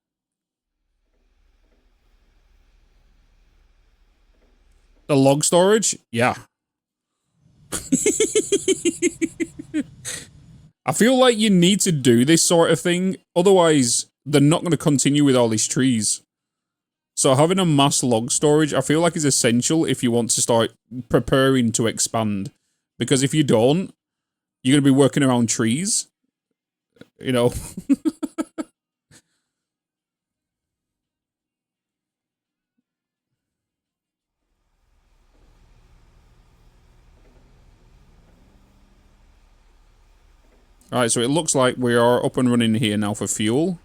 The log storage? Yeah. I feel like you need to do this sort of thing, otherwise they're not going to continue with all these trees. So having a mass log storage, I feel like, is essential if you want to start preparing to expand. Because if you don't, you're going to be working around trees. You know. Alright, so it looks like we are up and running here now for fuel.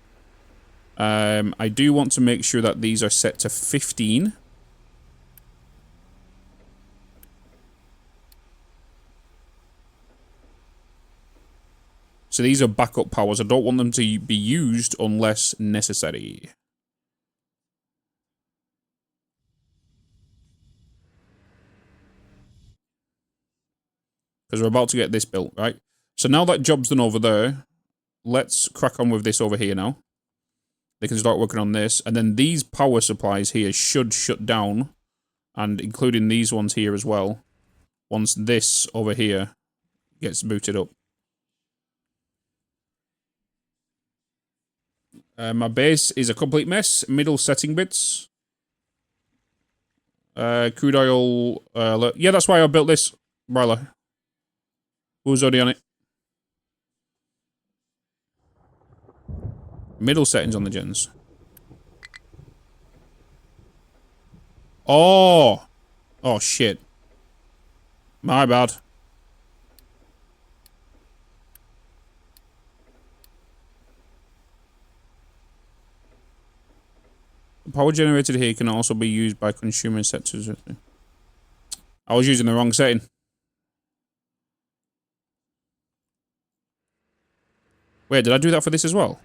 I do want to make sure that these are set to 15. So these are backup powers. I don't want them to be used unless necessary. Because we're about to get this built, right? So now that job's done over there, let's crack on with this over here now. They can start working on this, and then these power supplies here should shut down, and including these ones here as well, once this over here gets booted up. My base is a complete mess. Middle setting bits. Crude oil. Yeah, that's why I built this. Ryla. Who's already on it? Middle settings on the gens. Oh! Oh, shit. My bad. The power generated here can also be used by consumer sectors. I was using the wrong setting. Wait, did I do that for this as well?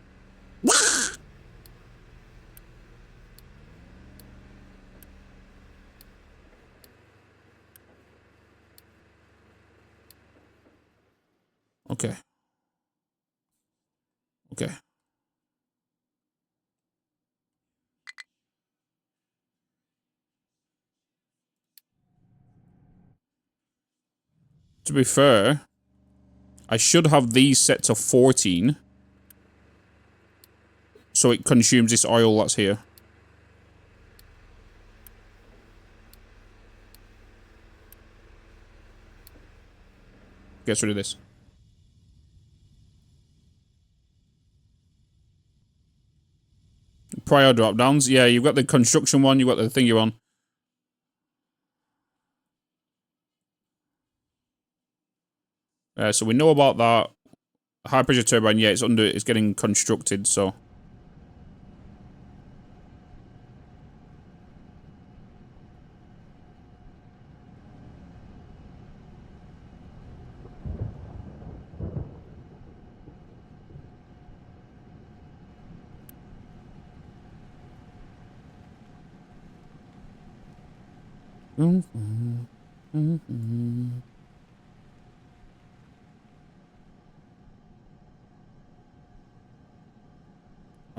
Okay. Okay. To be fair, I should have these set to 14. So it consumes this oil that's here. Gets rid of this. Prior drop downs. Yeah, you've got the construction one, you've got the thing you're on. So we know about that. High pressure turbine, yeah, it's getting constructed, so.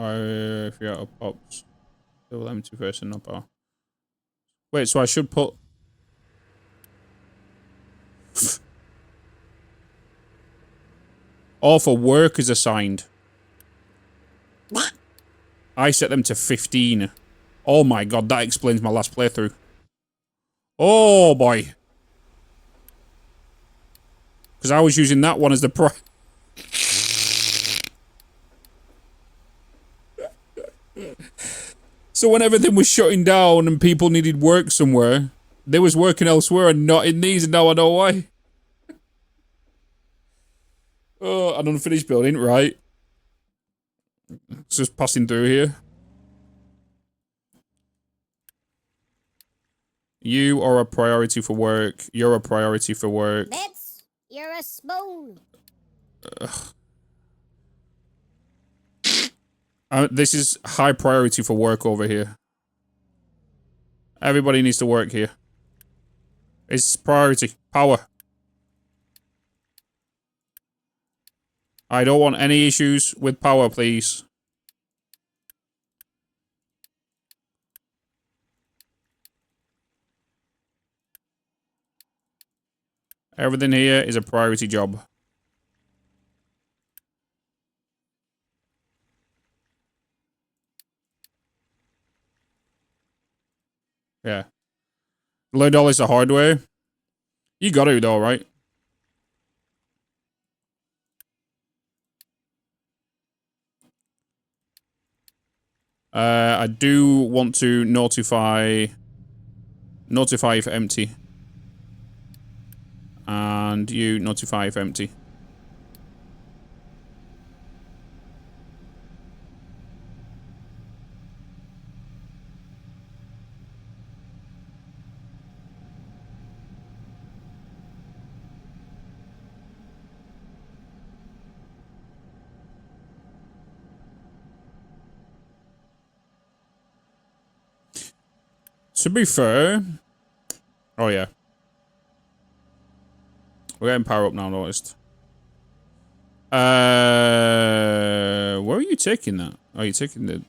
If you're out of pops, double empty first and no power. Wait, so I should put. All for work is assigned. What? I set them to 15. Oh my god, that explains my last playthrough. Oh boy. Because I was using that one as the pro. So when everything was shutting down and people needed work somewhere, they was working elsewhere and not in these, and now I know why. Oh, an unfinished building, right. It's just passing through here. You are a priority for work. You're a priority for work. Bitz, you're a spoon. This is high priority for work over here. Everybody needs to work here. It's priority. Power. I don't want any issues with power, please. Everything here is a priority job. Yeah. Learned all this the hard way. You got to though, right? I do want to notify if empty. And you notify if empty. To be fair... Oh, yeah. We're getting power up now, noticed. Where are you taking that? Oh, you're taking the...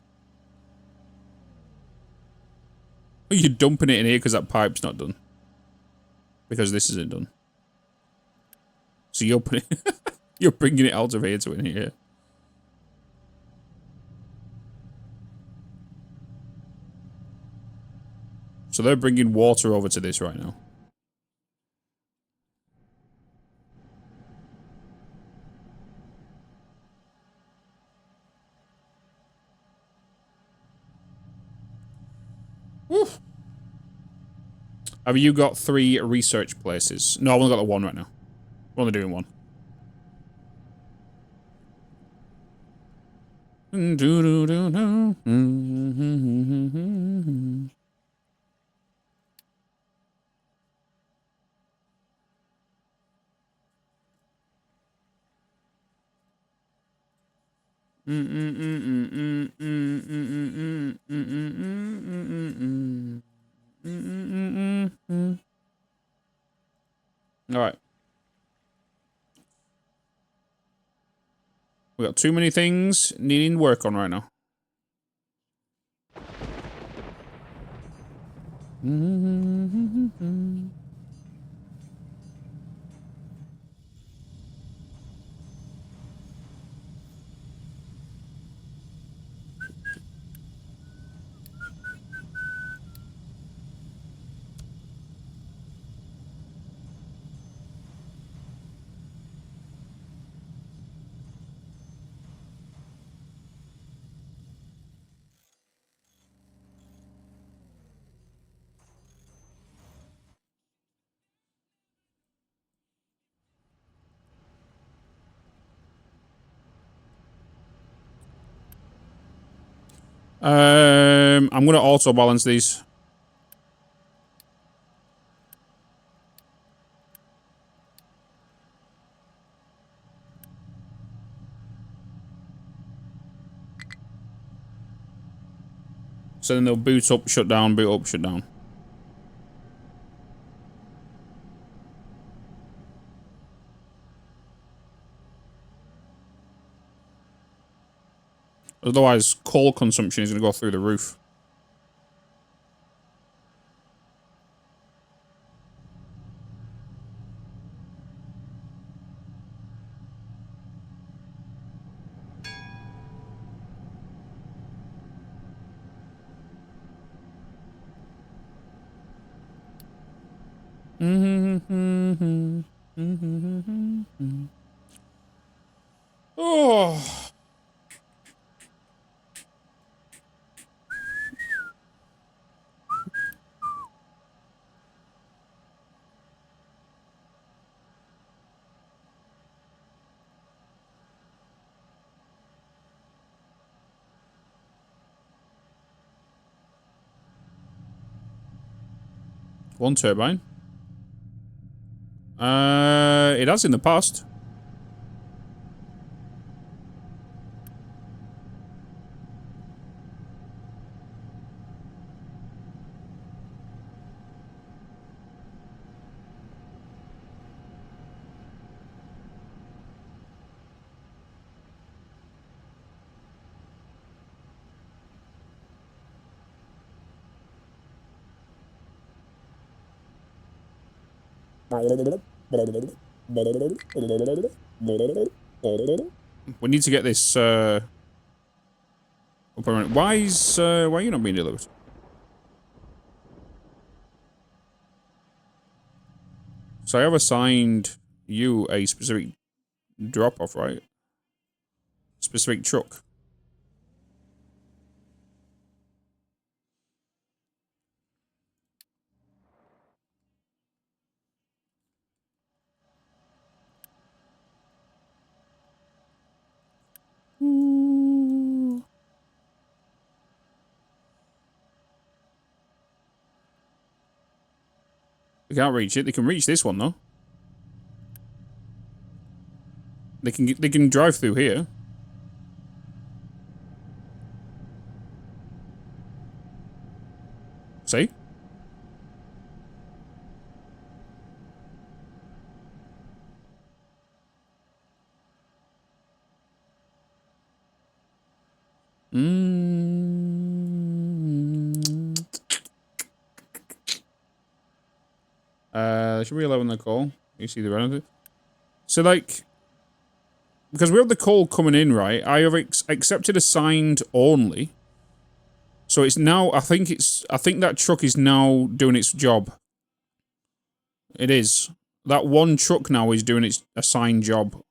Oh, you're dumping it in here because that pipe's not done. Because this isn't done. So you're putting... you're bringing it out of here to in here. So they're bringing water over to this right now. Woo. Have you got 3 research places? No, I've only got the 1 right now. We're only doing 1. All right. We got too many things needing work on right now. I'm going to auto balance these. So then they'll boot up, shut down, boot up, shut down. Otherwise, coal consumption is going to go through the roof. Oh. One turbine. It has in the past. We need to get this, up and running. Why are you not being delivered? So I have assigned you a specific drop-off, right? Specific truck. They can't reach it. They can reach this one though. They can drive through here. See? There should be 11 on the call. You see the run. So like, because we have the call coming in, right? I have accepted assigned only. So it's now, I think that truck is now doing its job. It is. That one truck now is doing its assigned job.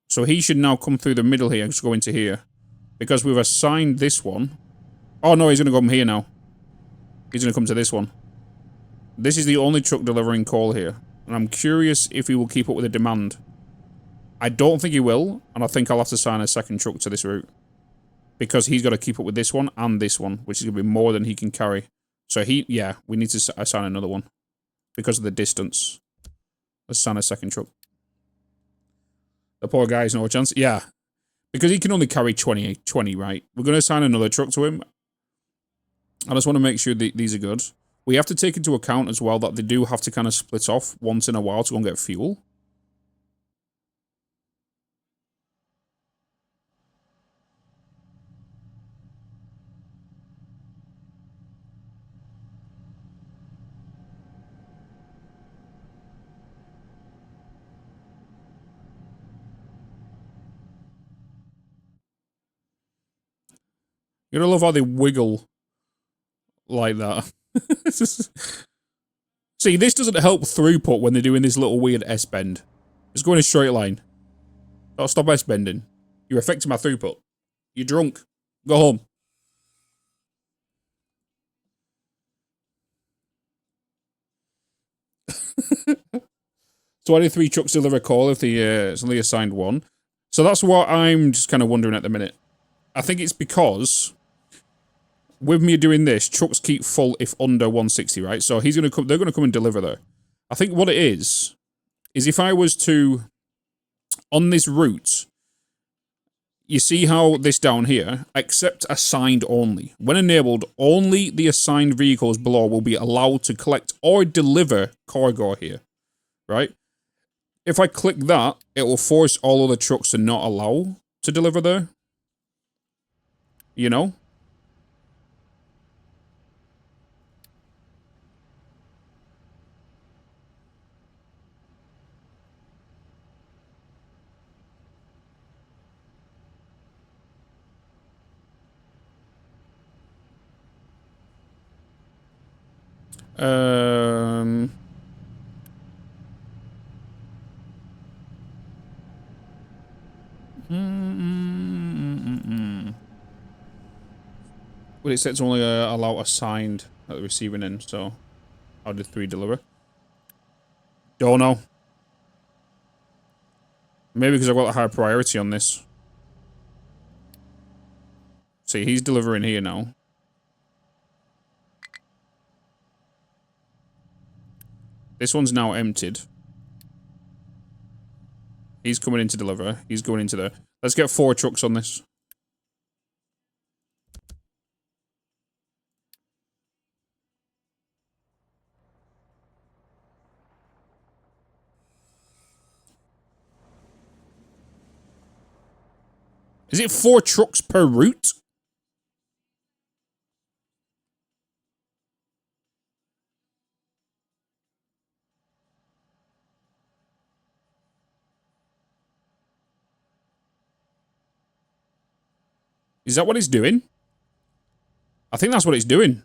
So he should now come through the middle here, just go into here. Because we've assigned this one. Oh no, he's going to come here now. He's going to come to this one. This is the only truck delivering coal here. And I'm curious if he will keep up with the demand. I don't think he will, and I think I'll have to assign a second truck to this route. Because he's got to keep up with this one and this one, which is going to be more than he can carry. So yeah, we need to assign another one. Because of the distance. Let's assign a second truck. The poor guy has no chance. Yeah. Because he can only carry 20, right? We're going to assign another truck to him. I just want to make sure that these are good. We have to take into account as well that they do have to kind of split off once in a while to go and get fuel. You're gonna love how they wiggle like that. See, this doesn't help throughput when they're doing this little weird S-bend. Just go in a straight line. Don't stop S-bending. You're affecting my throughput. You're drunk. Go home. 23 trucks deliver call if the it's only assigned one. So that's what I'm just kind of wondering at the minute. I think it's because with me doing this, trucks keep full if under 160, right? So he's gonna come. They're gonna come and deliver there. I think what it is if I was to on this route. You see how this down here, accept assigned only. When enabled, only the assigned vehicles below will be allowed to collect or deliver cargo here, right? If I click that, it will force all other trucks to not allow to deliver there. You know? Um... Well, it says only allow assigned at the receiving end, so how did 3 deliver? Don't know. Maybe because I've got a higher priority on this. See, he's delivering here now. This one's now emptied. He's coming in to deliver. He's going into there. Let's get 4 trucks on this. Is it 4 trucks per route? Is that what it's doing? I think that's what it's doing.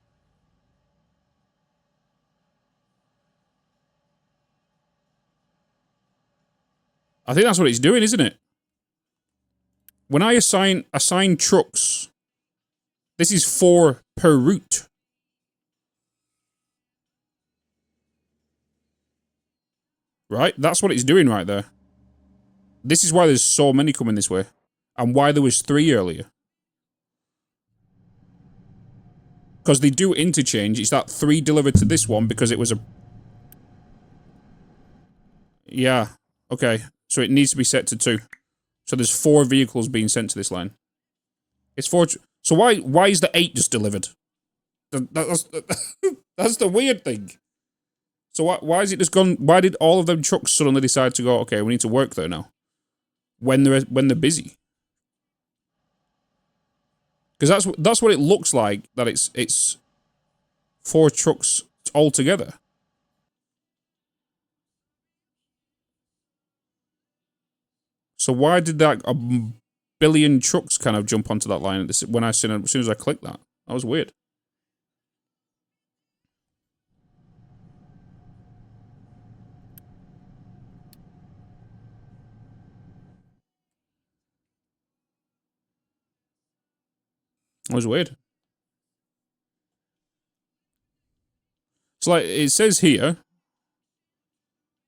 I think that's what it's doing, isn't it? When I assign trucks, this is 4 per route. Right? That's what it's doing right there. This is why there's so many coming this way. And why there was 3 earlier. Because they do interchange. It's that 3 delivered to this one because it was a... Yeah. Okay. So it needs to be set to 2. So there's 4 vehicles being sent to this line. It's 4... So why is the 8 just delivered? That's the weird thing. So why is it just gone... Why did all of them trucks suddenly decide to go, okay, we need to work there now? When they're busy. Because that's what it looks like, that it's 4 trucks all together. So why did that a billion trucks kind of jump onto that line when as soon as I clicked that? That was weird. That was weird. So like it says here,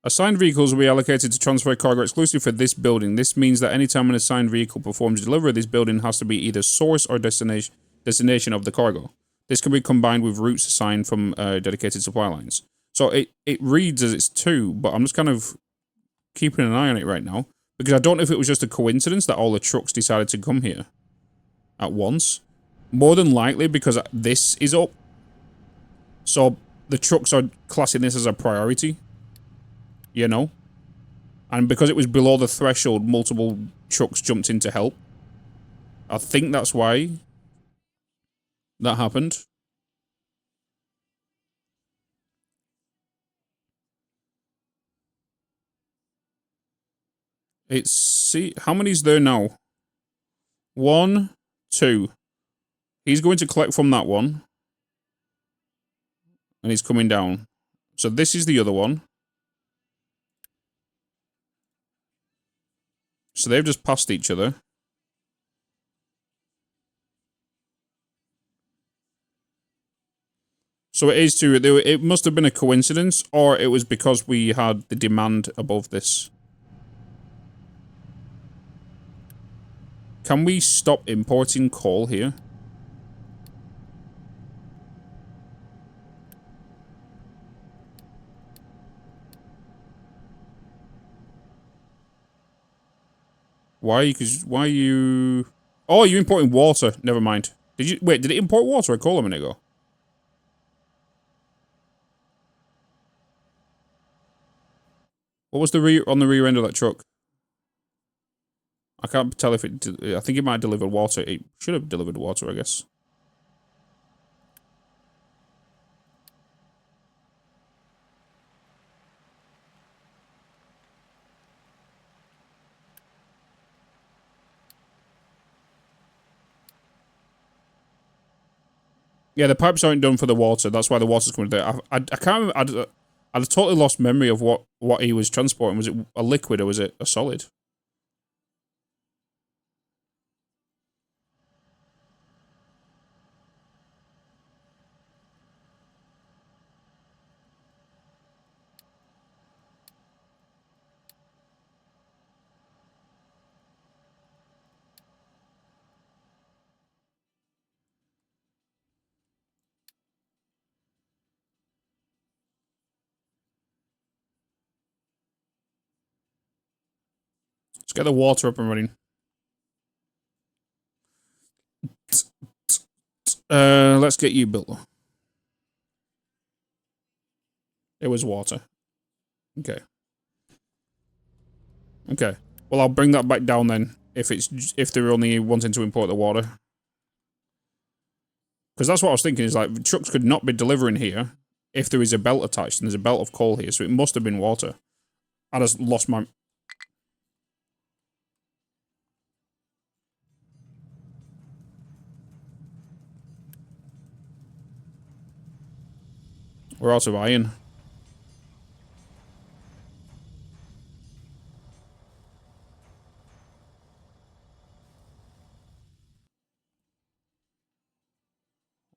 assigned vehicles will be allocated to transfer cargo exclusively for this building. This means that anytime an assigned vehicle performs delivery, this building has to be either source or destination of the cargo. This can be combined with routes assigned from dedicated supply lines. So it reads as it's 2, but I'm just kind of keeping an eye on it right now. Because I don't know if it was just a coincidence that all the trucks decided to come here at once. More than likely because this is up. So the trucks are classing this as a priority. You know? And because it was below the threshold, multiple trucks jumped in to help. I think that's why that happened. See, how many is there now? 1, 2. He's going to collect from that one. And he's coming down. So this is the other one. So they've just passed each other. So it is too. It must have been a coincidence, or it was because we had the demand above this. Can we stop importing coal here? Why? Because why are you? Oh, you're importing water. Never mind. Did you wait? Did it import water or coal a minute ago? What was the rear on the rear end of that truck? I can't tell if it. I think it might deliver water. It should have delivered water, I guess. Yeah, the pipes aren't done for the water. That's why the water's coming there. I can't remember. I'd totally lost memory of what he was transporting. Was it a liquid or was it a solid? Let's get the water up and running. Let's get you built. It was water. Okay. Okay. Well, I'll bring that back down then. If they're only wanting to import the water. Because that's what I was thinking, is like, trucks could not be delivering here if there is a belt attached, and there's a belt of coal here, so it must have been water. I just lost my... We're out of iron.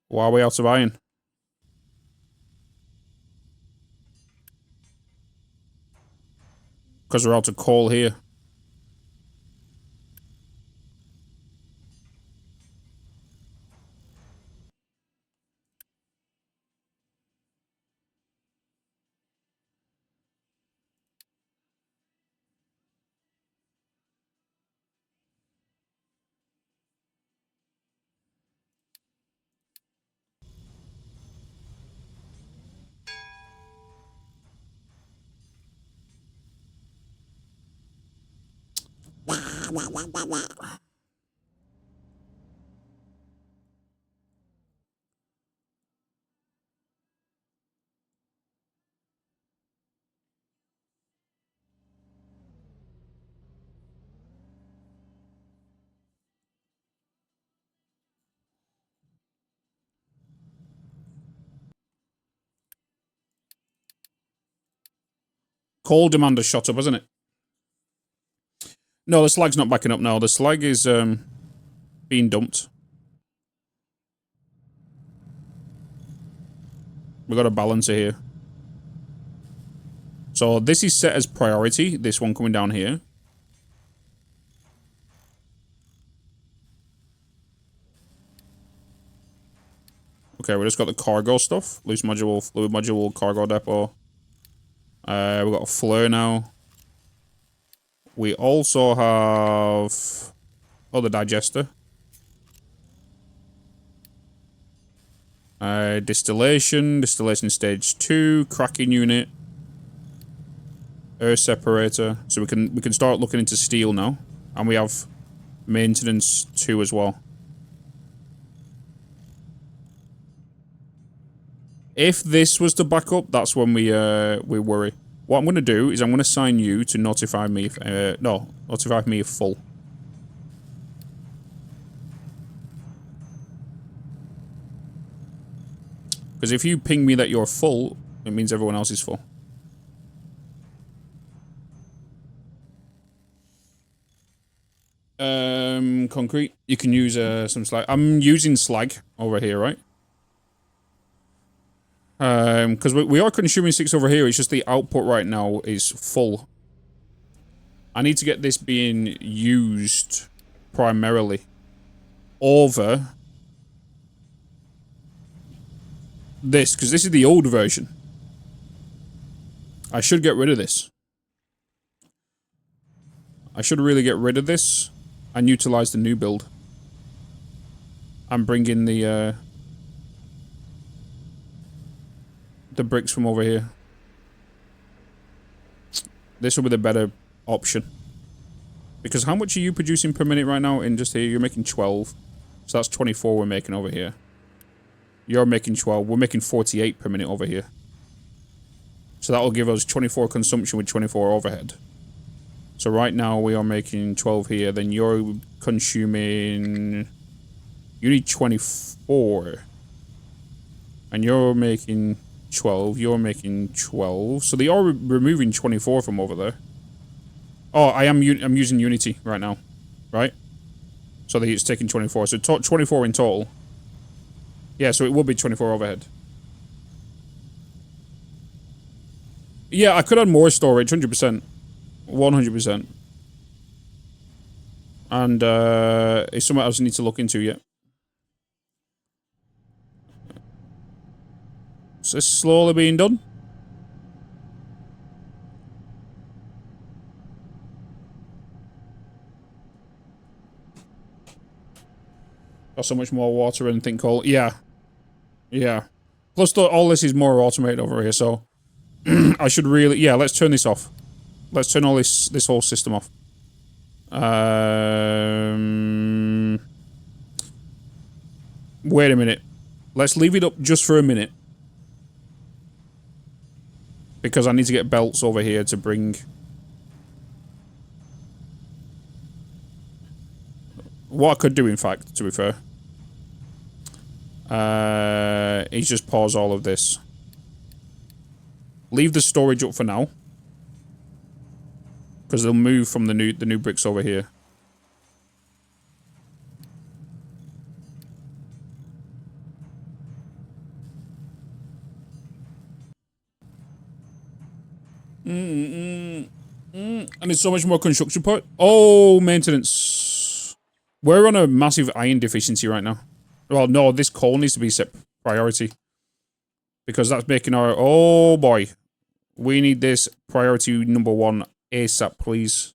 Why are we out of iron? Because we're out of coal here. Coal demand has shot up, hasn't it? No, the slag's not backing up now. The slag is being dumped. We've got a balancer here. So this is set as priority, this one coming down here. Okay, we just got the cargo stuff. Loose module, fluid module, cargo depot. We've got a flare now. We also have... Oh, the digester. Distillation stage 2, cracking unit. Air separator. So we can start looking into steel now. And we have maintenance 2 as well. If this was to back up, that's when we worry. What I'm going to do is I'm going to assign you to notify me if, notify me if full. Because if you ping me that you're full, it means everyone else is full. Concrete. You can use some slag. I'm using slag over here, right? Because we are consuming 6 over here, it's just the output right now is full. I need to get this being used primarily over this, because this is the old version. I should get rid of this. I should really get rid of this and utilize the new build. And bring in the bricks from over here. This will be the better option. Because how much are you producing per minute right now in just here? You're making 12. So that's 24 we're making over here. You're making 12. We're making 48 per minute over here. So that'll give us 24 consumption with 24 overhead. So right now we are making 12 here. Then you're consuming... You need 24. And you're making 12. You're making 12. So they are removing 24 from over there. Oh, I'm using Unity right now. Right? So it's taking 24. So 24 in total. Yeah, so it will be 24 overhead. Yeah, I could add more storage, 100%. 100%. And it's something else I need to look into yet. So it's slowly being done. Got so much more water and thing called. Yeah. Yeah. Plus, all this is more automated over here, so I should really. Yeah, let's turn this off. Let's turn all this whole system off. Wait a minute. Let's leave it up just for a minute. Because I need to get belts over here to bring... What I could do, in fact, to be fair, is just pause all of this. Leave the storage up for now. Because they'll move from the new bricks over here. And it's so much more construction part. Oh, maintenance. We're on a massive iron deficiency right now. Well, no, this coal needs to be set priority. Because that's making our... Oh, boy. We need this priority number 1 ASAP, please.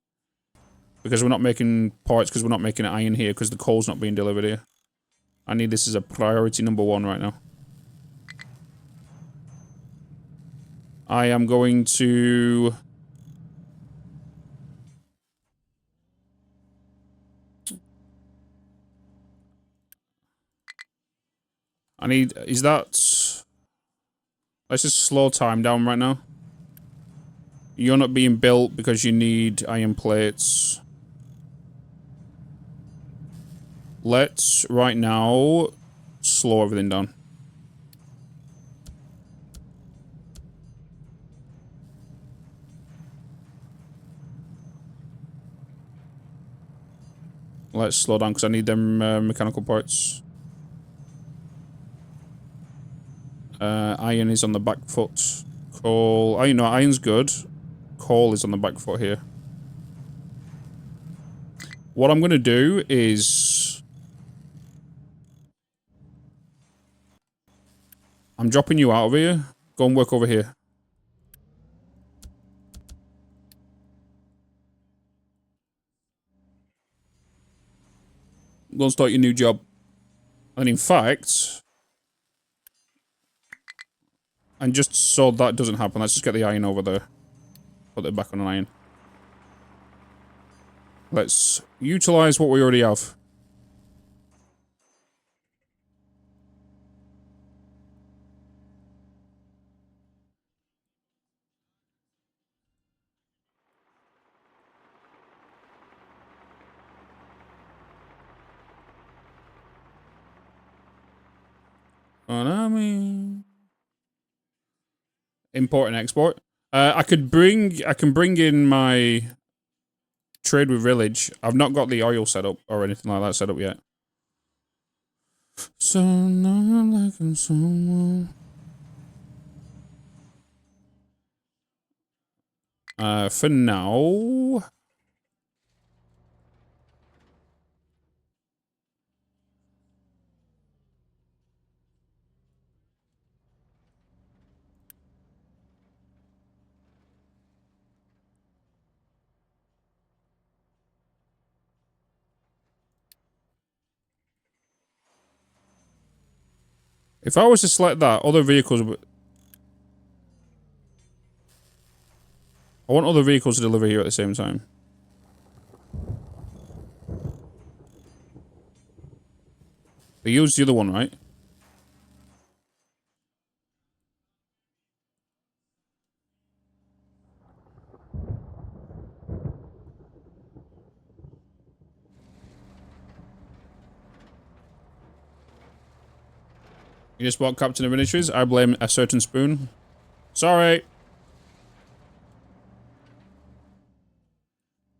Because we're not making parts, because we're not making iron here, because the coal's not being delivered here. I need this as a priority number 1 right now. I am going to... I need... Is that... Let's just slow time down right now. You're not being built because you need iron plates. Let's, right now, slow everything down. Let's slow down because I need them mechanical parts. Iron is on the back foot. Coal... Oh, you know, iron's good. Coal is on the back foot here. What I'm going to do is... I'm dropping you out of here. Go and work over here. Go and start your new job. And in fact... And just so that doesn't happen, let's just get the iron over there. Put it back on an iron. Let's utilize what we already have. Import and export. I can bring in my trade with village. I've not got the oil set up or anything like that set up yet. So now I'm like someone. For now, If I was to select that, other vehicles... I want other vehicles to deliver here at the same time. They used the other one, right? You just bought Captain of Miniatures? I blame a certain spoon. Sorry.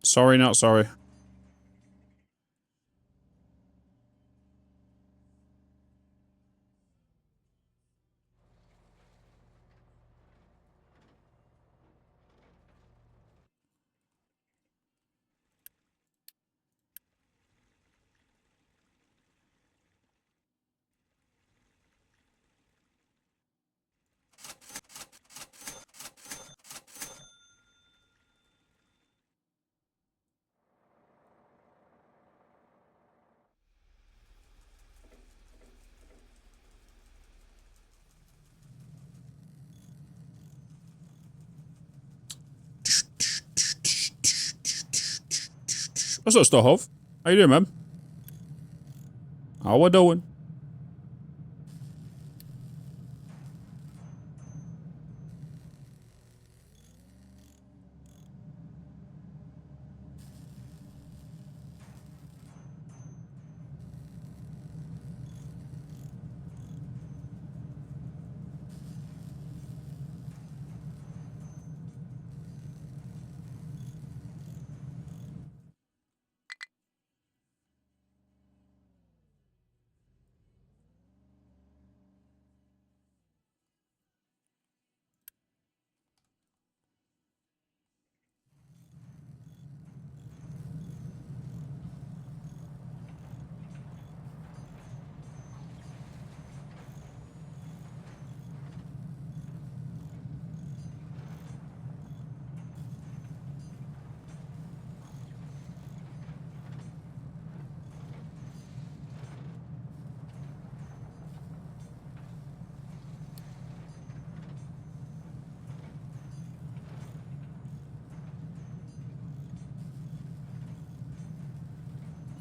Sorry, not sorry. What's up, Stohov? How you doing, man? How we doing?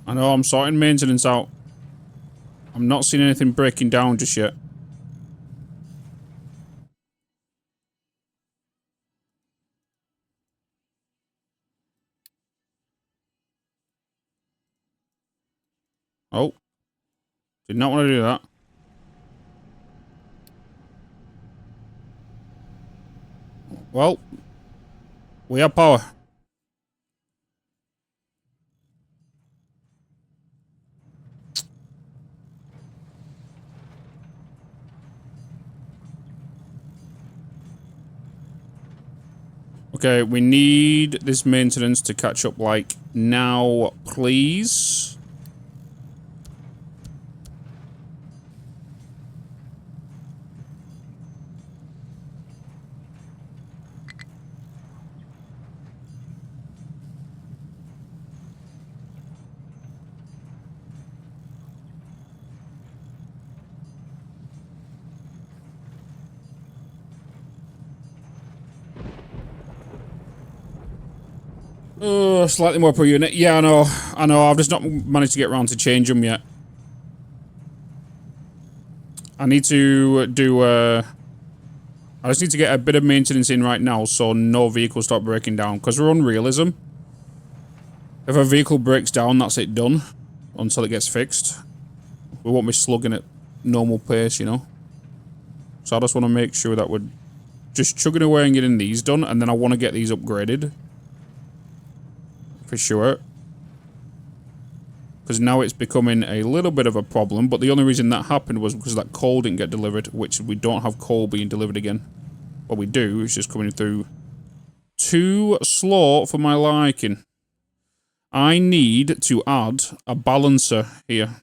I know, I'm sorting maintenance out. I'm not seeing anything breaking down just yet. Oh. Did not want to do that. Well. We have power. Okay, we need this maintenance to catch up, like, now, please. Slightly more per unit. Yeah, I know. I know. I've just not managed to get around to change them yet. I need to do, I just need to get a bit of maintenance in right now so no vehicles start breaking down. Because we're on realism. If a vehicle breaks down, that's it done. Until it gets fixed. We won't be slugging at normal pace, you know. So I just want to make sure that we're just chugging away and getting these done. And then I want to get these upgraded. For sure. Because now it's becoming a little bit of a problem. But the only reason that happened was because that coal didn't get delivered. Which we don't have coal being delivered again. What we do is just coming through too slow for my liking. I need to add a balancer here.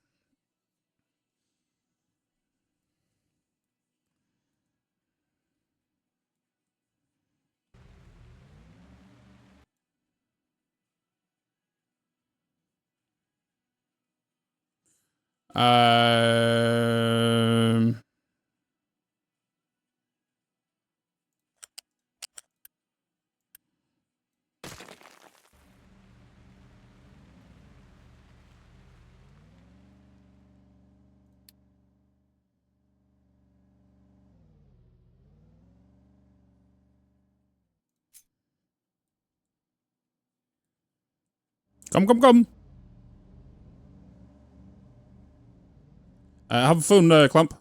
Um, Come, come, come. Have fun, Clamp.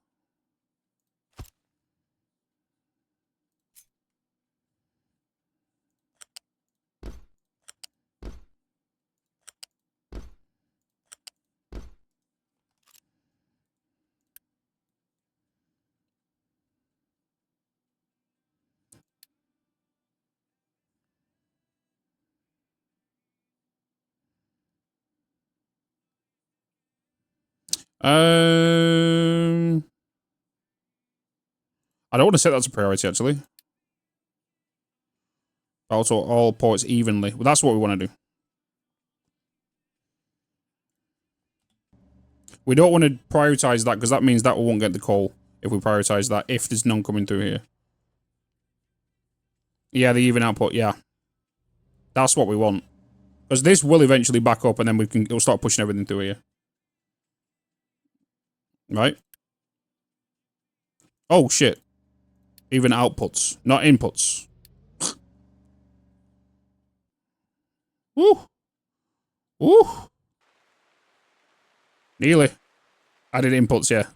I don't want to set that to priority, actually. Also, all ports evenly. Well, that's what we want to do. We don't want to prioritize that, because that means that we won't get the call if we prioritize that, if there's none coming through here. Yeah, the even output, yeah. That's what we want. Because this will eventually back up, and then it'll start pushing everything through here. Right? Oh, shit. Even outputs, not inputs. Woo! Woo! Nearly. Added inputs, yeah.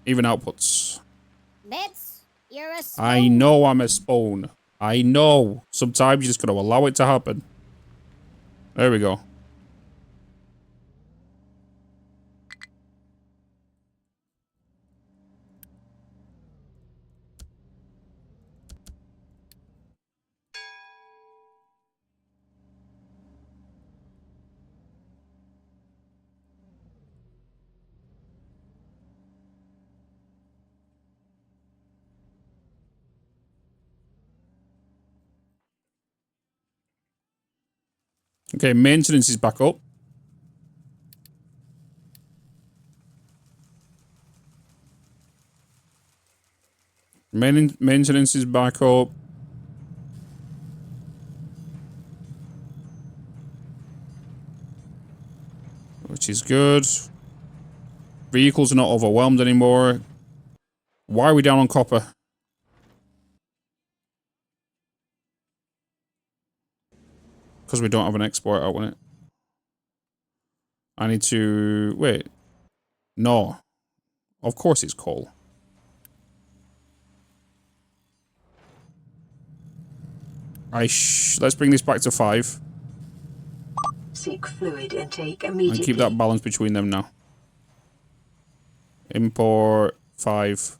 Even outputs. Bitz, you're a spoon. I know I'm a spawn. I know. Sometimes you just gotta allow it to happen. There we go. Okay, maintenance is back up. Maintenance is back up. Which is good. Vehicles are not overwhelmed anymore. Why are we down on copper? Because we don't have an export out on it. I need to... Wait. No. Of course it's coal. Let's bring this back to 5. Seek fluid intake And immediately. keep that balance between them now. Import 5.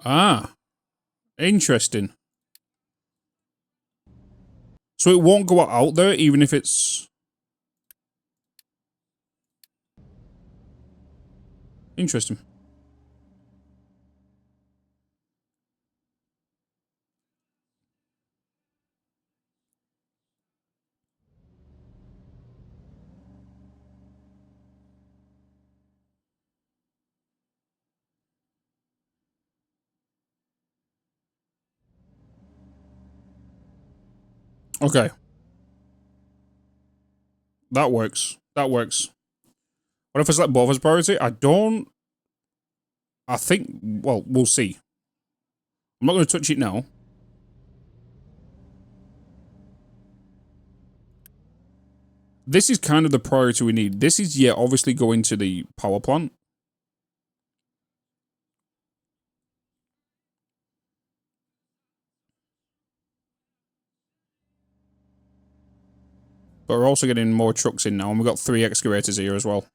Ah. Interesting. So it won't go out there even if it's... Interesting. Okay. That works. That works. What if I select both as priority? I think... Well, we'll see. I'm not going to touch it now. This is kind of the priority we need. This is, yeah, obviously going to the power plant. But we're also getting more trucks in now, and we've got 3 excavators here as well.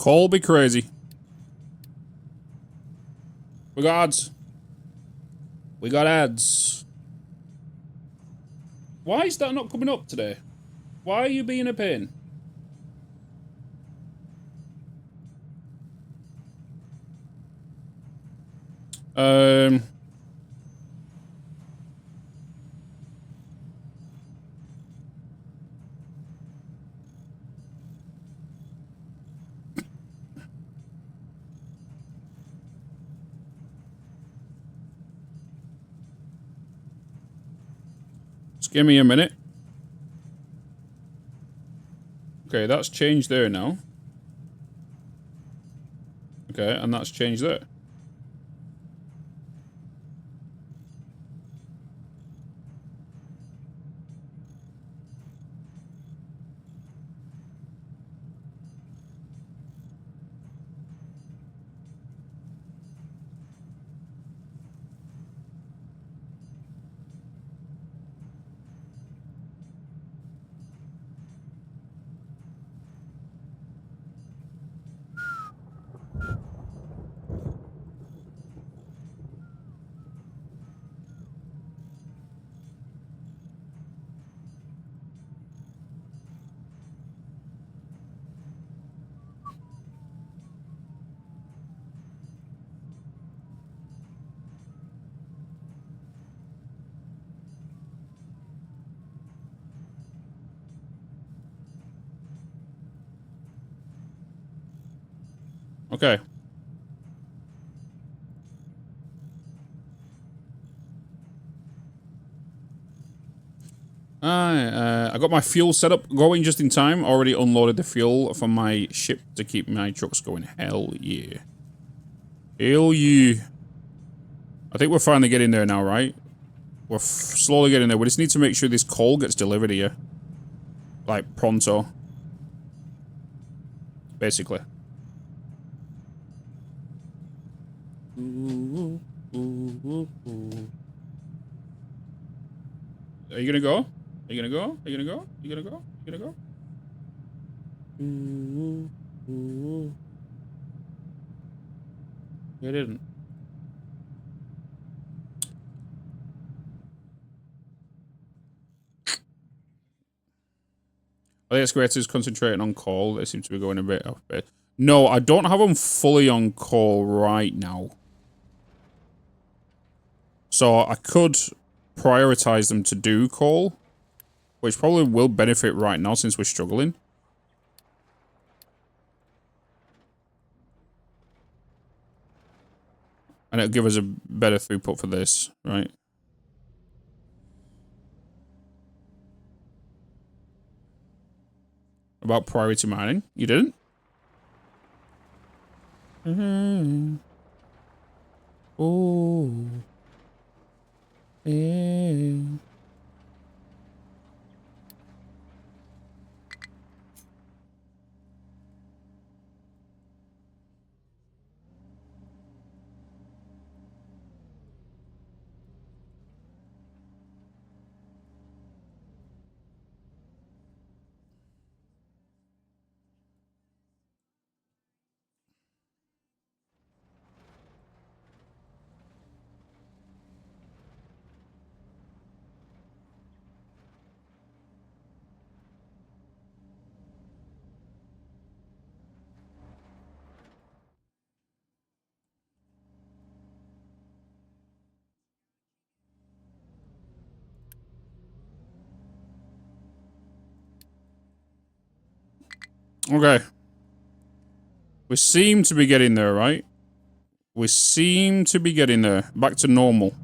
Call be crazy. We got ads. We got ads. Why is that not coming up today? Why are you being a pain? Just give me a minute. Okay, that's changed there now. Okay, and that's changed there. Okay. I got my fuel setup going just in time. Already unloaded the fuel from my ship to keep my trucks going. Hell yeah. Hell yeah. I think we're finally getting there now, right? We're slowly getting there. We just need to make sure this coal gets delivered here. Like, pronto. Basically. Are you gonna go? Are you gonna go? Are you gonna go? Are you gonna go? Are you gonna go? It didn't. I think Excavator's concentrating on coal. They seem to be going a bit off bit. No, I don't have them fully on coal right now. So I could prioritize them to do coal, which probably will benefit right now since we're struggling. And it'll give us a better throughput for this, right? About priority mining? You didn't? Oh. Yeah. Okay. We seem to be getting there, right? We seem to be getting there. Back to normal.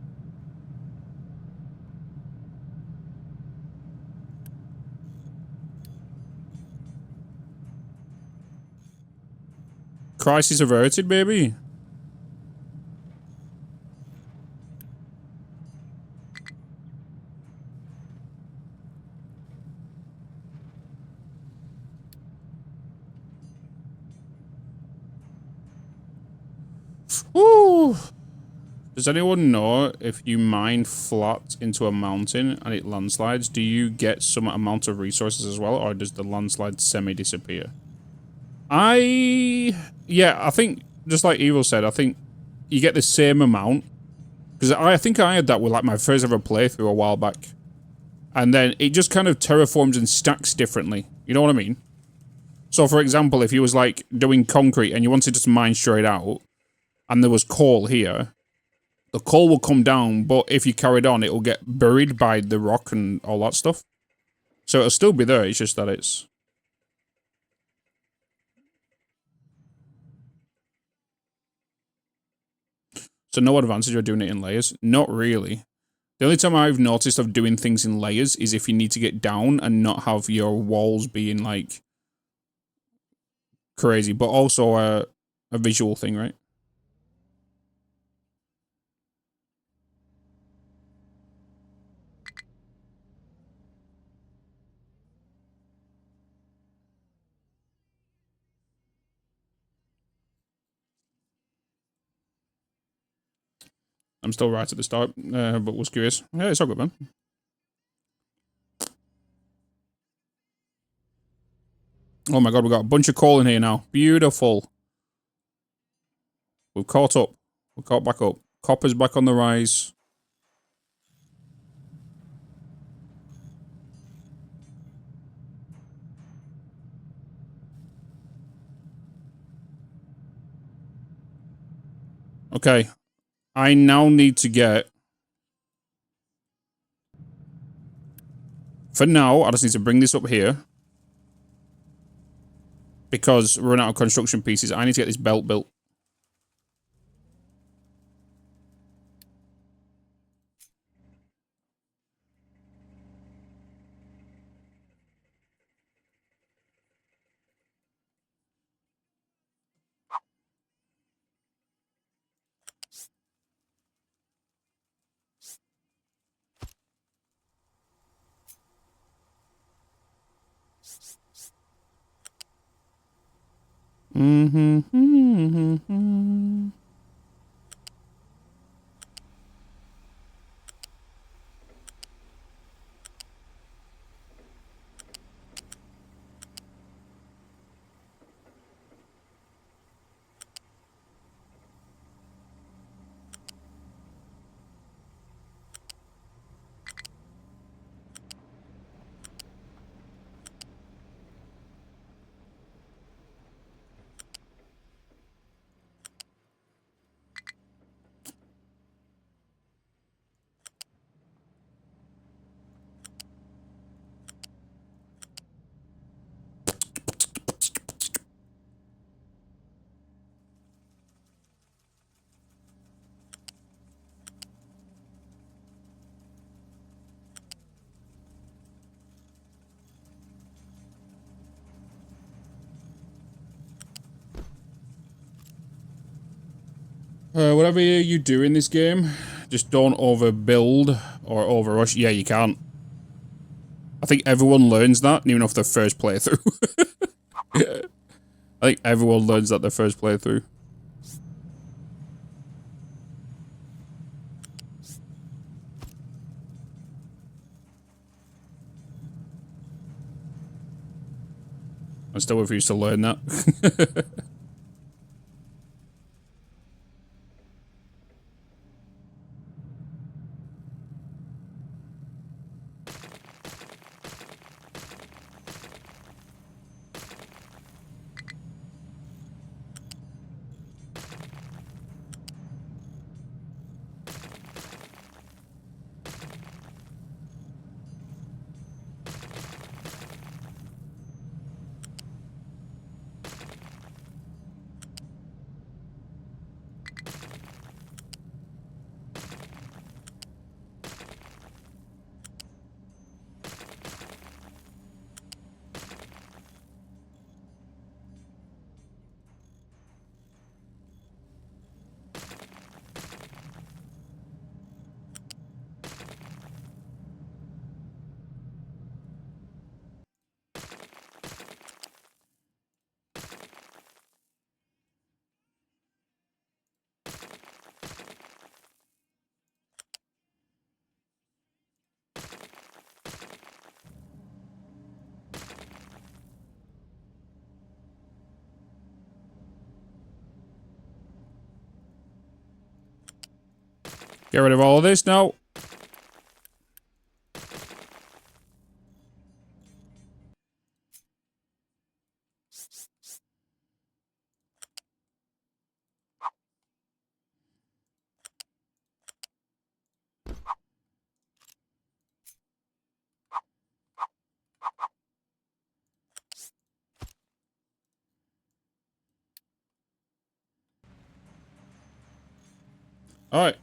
Crisis averted, baby. Woo! Does anyone know if you mine flat into a mountain and it landslides, do you get some amount of resources as well, or does the landslide semi-disappear? Yeah, I think, just like Evil said, I think you get the same amount. Because I think I had that with like my first ever playthrough a while back. And then it just kind of terraforms and stacks differently. You know what I mean? So for example, if you was like doing concrete and you wanted to mine straight out, and there was coal here, the coal will come down, but if you carried on, it will get buried by the rock and all that stuff. So it'll still be there, it's just that it's... So no advantage of doing it in layers? Not really. The only time I've noticed of doing things in layers is if you need to get down and not have your walls being, like, crazy. But also a visual thing, right? I'm still right at the start, but was curious. Yeah, it's all good, man. Oh my god, we got a bunch of coal in here now. Beautiful. We've caught up. We've caught back up. Copper's back on the rise. Okay. I now need to get... For now, I just need to bring this up here. Because we're running out of construction pieces. I need to get this belt built. Whatever you do in this game, just don't overbuild or overrush. Yeah, you can't. I think everyone learns that, even off their first playthrough. Yeah. I think everyone learns that their first playthrough. I still refuse to learn that. Get rid of all of this now. All right.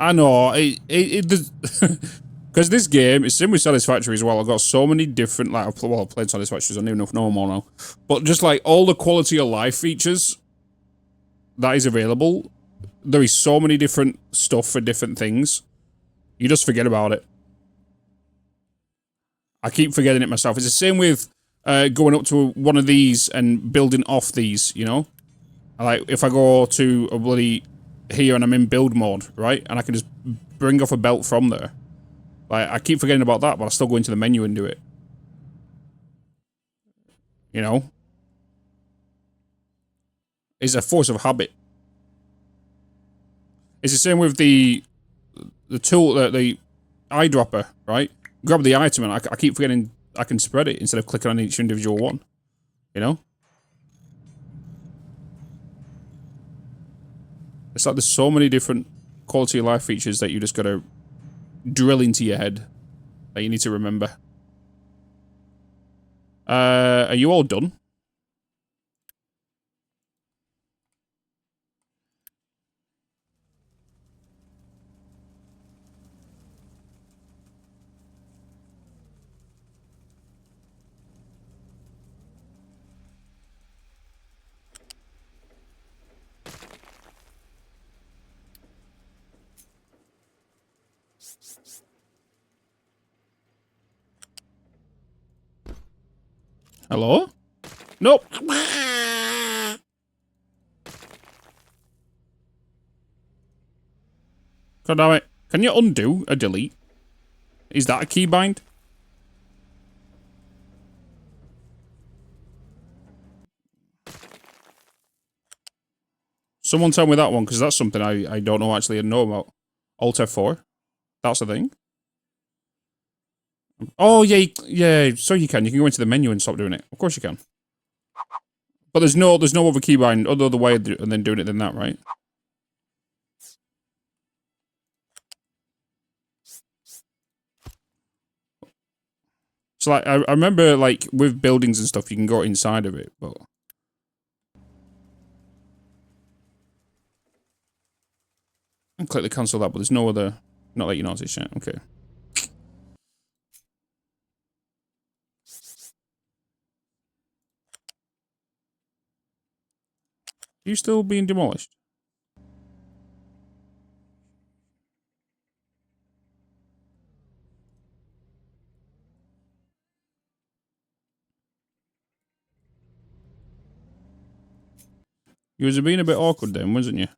I know it does because this game is similar with Satisfactory as well. I've got so many different I've played Satisfactory, so I don't even know more now. But just like all the quality of life features that is available, there is so many different stuff for different things. You just forget about it. I keep forgetting it myself. It's the same with going up to one of these and building off these, you know? Like, if I go to a bloody here and I'm in build mode, right? And I can just bring off a belt from there. Like, I keep forgetting about that, but I still go into the menu and do it. You know? It's a force of habit. It's the same with the tool, the eyedropper, right? Grab the item and I keep forgetting I can spread it instead of clicking on each individual one. You know? It's like there's so many different quality of life features that you just gotta drill into your head that you need to remember. Are you all done? Hello? Nope. God damn it. Can you undo a delete? Is that a keybind? Someone tell me that one, because that's something I don't know actually know about. Alt F4. That's the thing. Oh, yeah, yeah, so you can. You can go into the menu and stop doing it. Of course you can. But there's no other keybind other way and then doing it than that, right? So, like, I remember, like, with buildings and stuff, you can go inside of it, but... And click the cancel that, but there's no other... Not that you notice yet. Okay. You still being demolished? You was being a bit awkward then, wasn't you?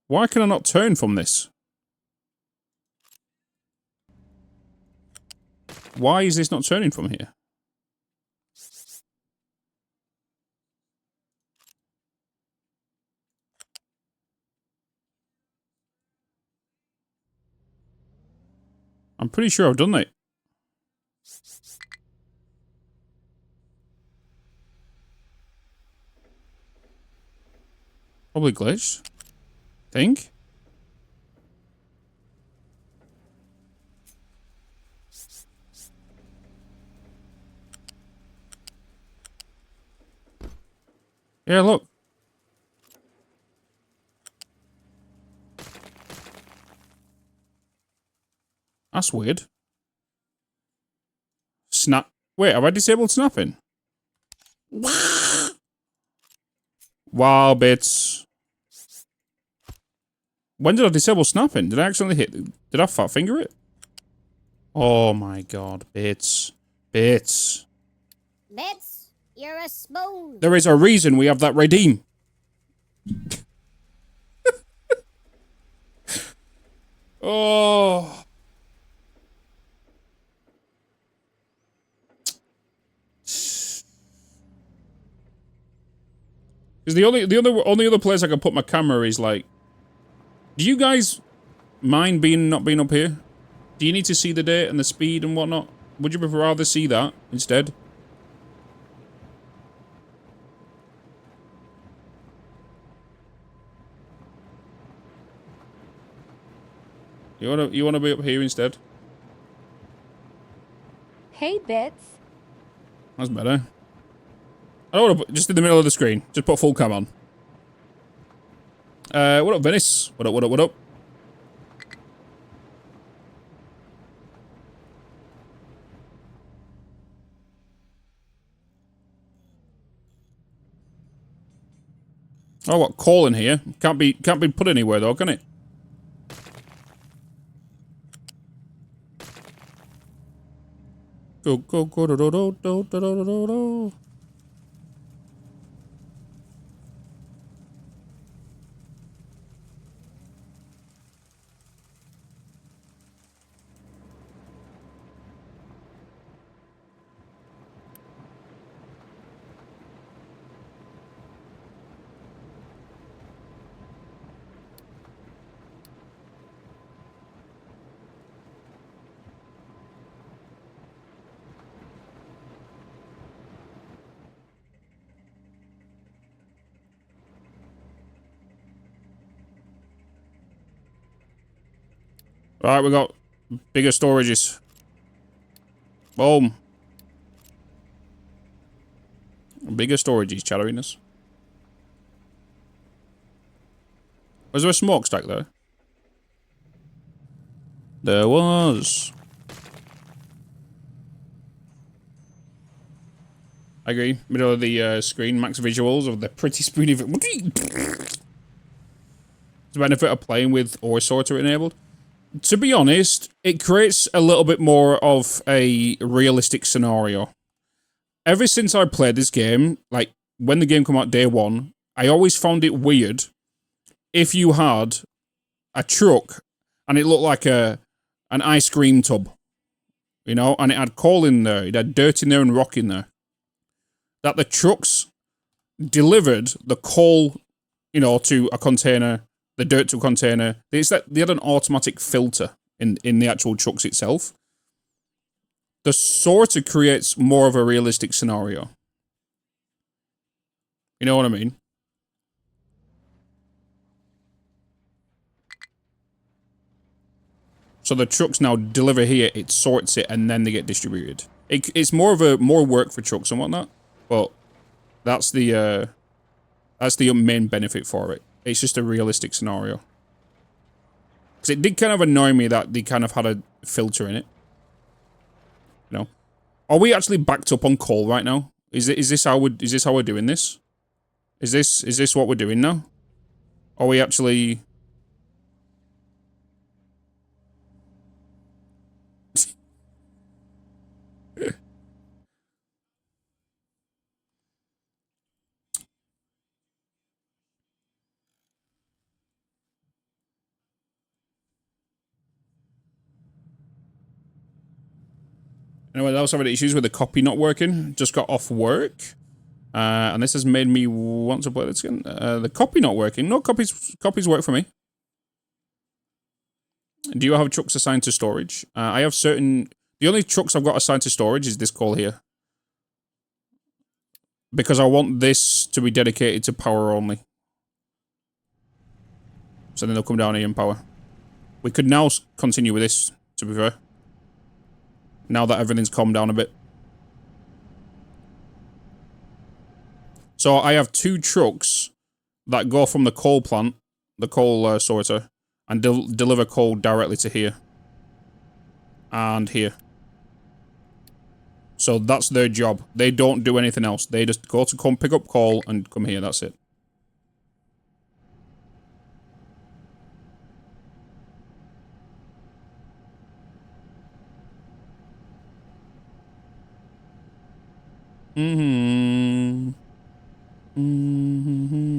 Why can I not turn from this? Why is this not turning from here? I'm pretty sure I've done it. Probably glitched. Think? Yeah, look. That's weird. Snap. Wait, have I disabled snapping? Wow, Bitz. When did I disable snapping? Did I accidentally hit... Did I fat finger it? Oh my god, Bitz. Bitz. Bitz, you're a spoon. There is a reason we have that redeem. Oh. Because only other place I can put my camera is like... Do you guys mind not being up here? Do you need to see the date and the speed and whatnot? Would you rather see that instead? You wanna be up here instead? Hey, Bitz. That's better. I don't want to put just in the middle of the screen. Just put full cam on. What up, Venice? What up, what up, what up? Oh, what, call in here? Can't be put anywhere though, can it? Go, go, go, do, do, do, do, do, do, do, do. Alright, we got bigger storages. Boom. Bigger storages, chatteriness. Was there a smokestack there? There was. I agree. Middle of the screen, max visuals of the pretty spoony. The benefit of playing with OR sorter enabled. To be honest, it creates a little bit more of a realistic scenario. Ever since I played this game, like when the game came out day one, I always found it weird if you had a truck and it looked like an ice cream tub, you know, and it had coal in there, it had dirt in there and rock in there. That the trucks delivered the coal, you know, to a container, the dirt to a container. It's that they had an automatic filter in the actual trucks itself. The sorter creates more of a realistic scenario. You know what I mean? So the trucks now deliver here, it sorts it, and then they get distributed. It's more work for trucks and whatnot, but that's the main benefit for it. It's just a realistic scenario. Because it did kind of annoy me that they kind of had a filter in it. You know, are we actually backed up on coal right now? Is this how we're doing this? Is this what we're doing now? Are we actually? Anyone else having issues with the copy not working? Just got off work. And this has made me want to play this again. The copy not working. No, copies work for me. Do you have trucks assigned to storage? I have certain... The only trucks I've got assigned to storage is this call here. Because I want this to be dedicated to power only. So then they'll come down here and power. We could now continue with this, to be fair. Now that everything's calmed down a bit. So I have two trucks that go from the coal plant, the coal sorter, and deliver coal directly to here. And here. So that's their job. They don't do anything else. They just go to come pick up coal and come here, that's it. Mm-hmm. Mm-hmm.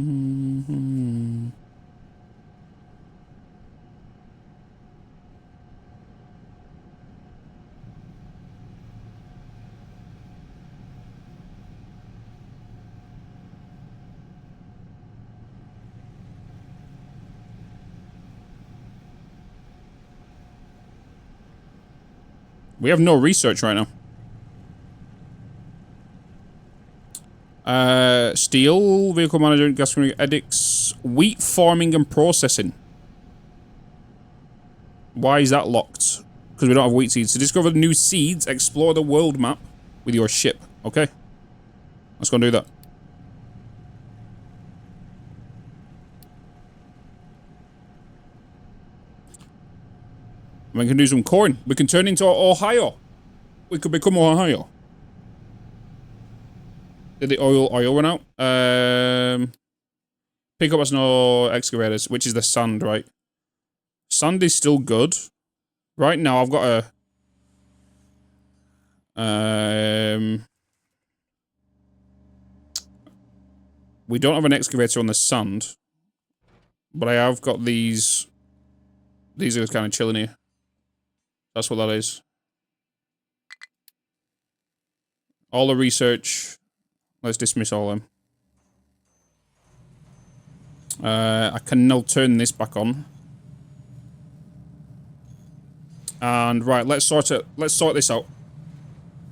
We have no research right now. Steel, vehicle management, gastronomy, edicts, wheat farming and processing. Why is that locked? Because we don't have wheat seeds. So discover the new seeds, explore the world map with your ship. Okay. Let's go and do that. We can do some corn. We can turn into Ohio. We could become Ohio. Did the oil run out? Pick up us no excavators, which is the sand, right? Sand is still good. Right now, I've got a... we don't have an excavator on the sand. But I have got these... These are kind of chilling here. That's what that is. All the research. Let's dismiss all of them. I can now turn this back on. And right, let's sort it. Let's sort this out.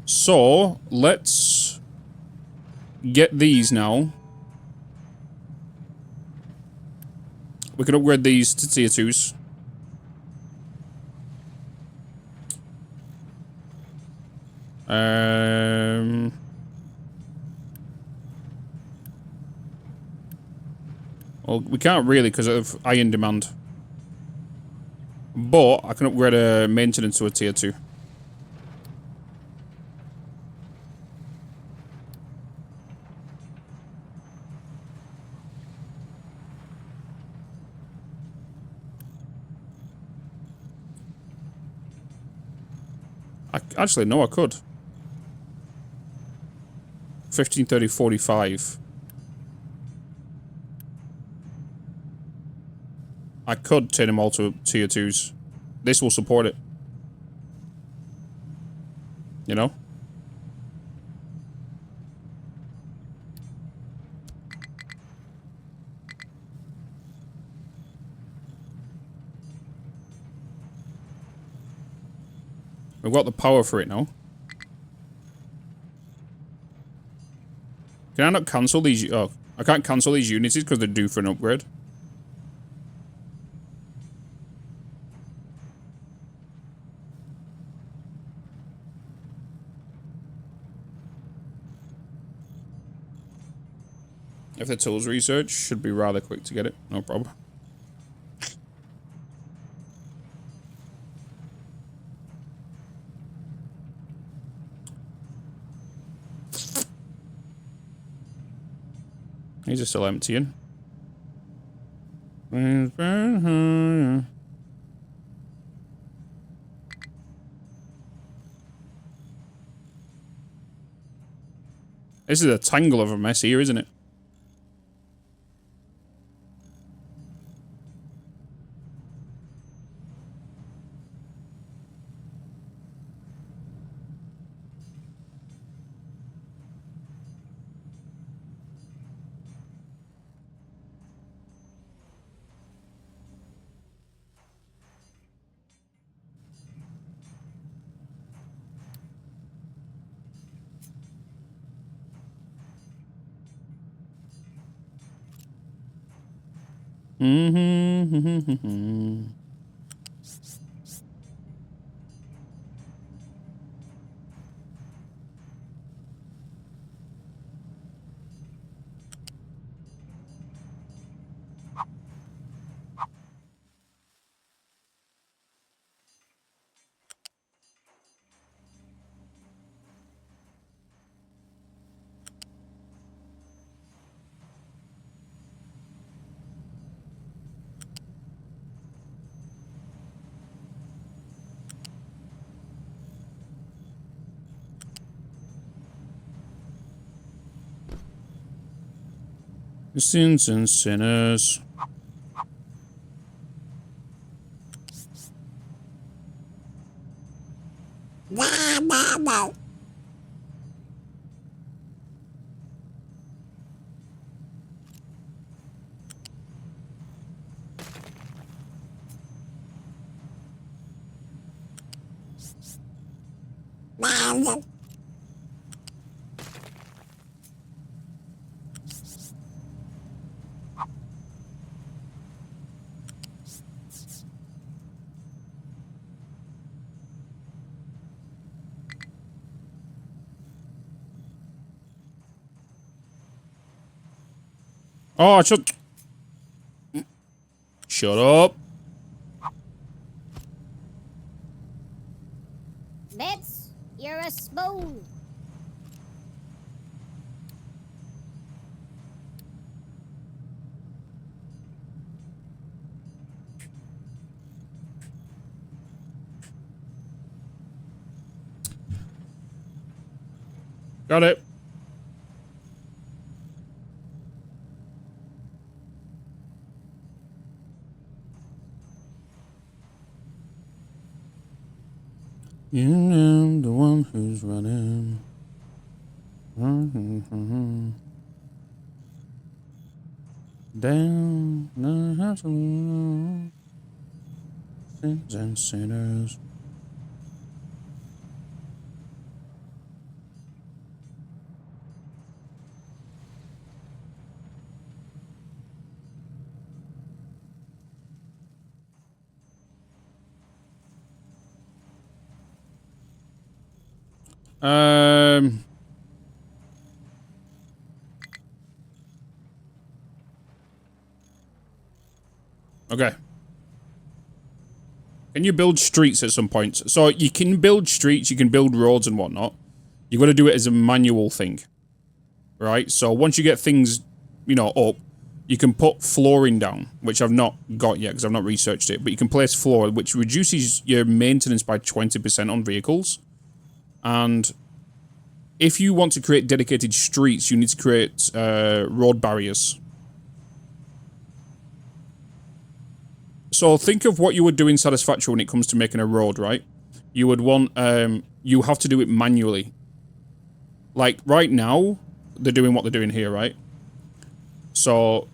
So let's get these now. We can upgrade these to tier 2s. Well, we can't really because of iron demand. But I can upgrade a maintenance to a tier 2. Actually, no, I could. 15, 30, 45. I could turn them all to tier 2s. This will support it. You know? We've got the power for it now. Can I not cancel these? Oh, I can't cancel these units because they're due for an upgrade. If the tools research, should be rather quick to get it. No problem. These are still emptying. This is a tangle of a mess here, isn't it? Sins and sinners. Oh, shut up. Bitz, you're a spoon. Got it. You know the one who's running. Down the house of sins and sinners. Okay. Can you build streets at some point? So you can build streets, you can build roads and whatnot. You've got to do it as a manual thing. Right? So once you get things, you know, up, you can put flooring down, which I've not got yet because I've not researched it. But you can place floor, which reduces your maintenance by 20% on vehicles. And if you want to create dedicated streets, you need to create road barriers. So think of what you would do in Satisfactory when it comes to making a road, right? You would want, you have to do it manually. Like, right now, they're doing what they're doing here, right? So,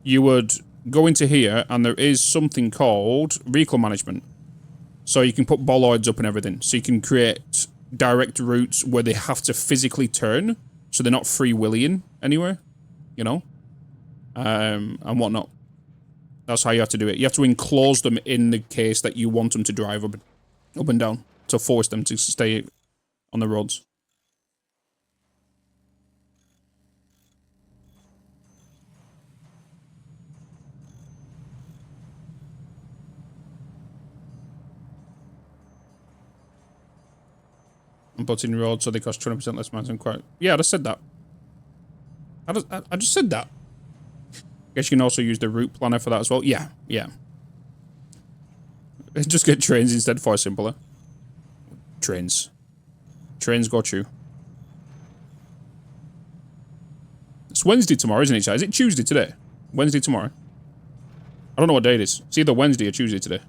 you would go into here, and there is something called vehicle management. So you can put bollards up and everything. So you can create direct routes where they have to physically turn, so they're not free-willing anywhere, you know? And whatnot. That's how you have to do it. You have to enclose them in the case that you want them to drive up and down to force them to stay on the roads. And putting roads so they cost 20% less maintenance. Quite. Yeah, I just said that. I just said that. Guess you can also use the route planner for that as well. Yeah, yeah. Just get trains instead for simpler. Trains. Trains got you. It's Wednesday tomorrow, isn't it, Chad? Is it Tuesday today? Wednesday tomorrow? I don't know what day it is. It's either Wednesday or Tuesday today.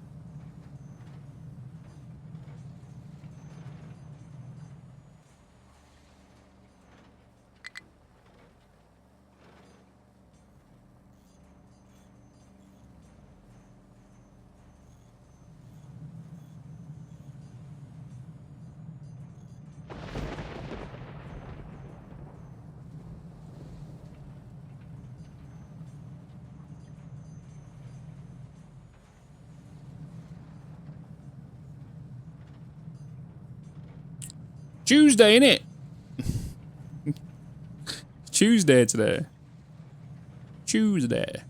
Tuesday, innit? Tuesday today. Tuesday.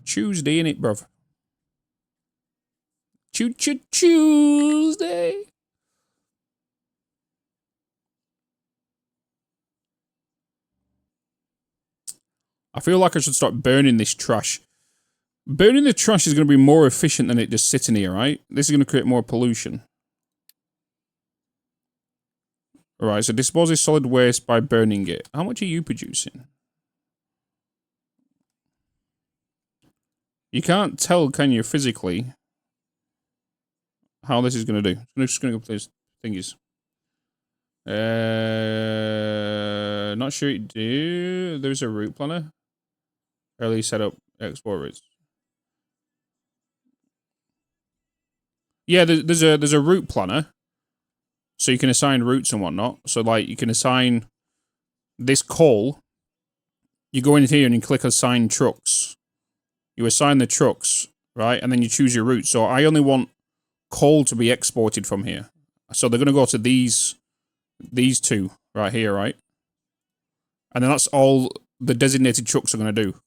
Tuesday, innit, bruv? Tuesday. I feel like I should start burning this trash. Burning the trash is going to be more efficient than it just sitting here, right? This is going to create more pollution. Alright, so disposes solid waste by burning it. How much are you producing? You can't tell, can you, physically, how this is going to do. I'm just going to go play thingies. Not sure it do. There's a route planner. Early setup export routes. Yeah, there's a route planner, so you can assign routes and whatnot. So like you can assign this call. You go in here and you click assign trucks. You assign the trucks, right, and then you choose your route. So I only want call to be exported from here. So they're going to go to these two right here, right, and then that's all the designated trucks are going to do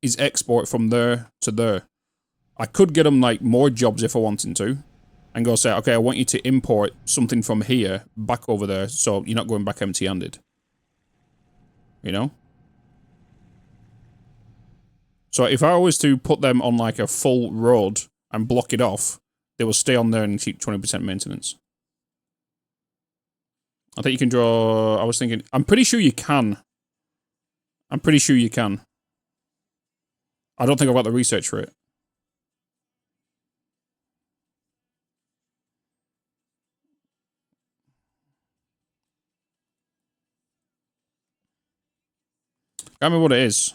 is export from there to there. I could get them like more jobs if I wanted to. And go say, okay, I want you to import something from here back over there so you're not going back empty-handed. You know? So if I was to put them on like a full road and block it off, they will stay on there and keep 20% maintenance. I think you can draw... I was thinking... I'm pretty sure you can. I'm pretty sure you can. I don't think I've got the research for it. I can't remember what it is.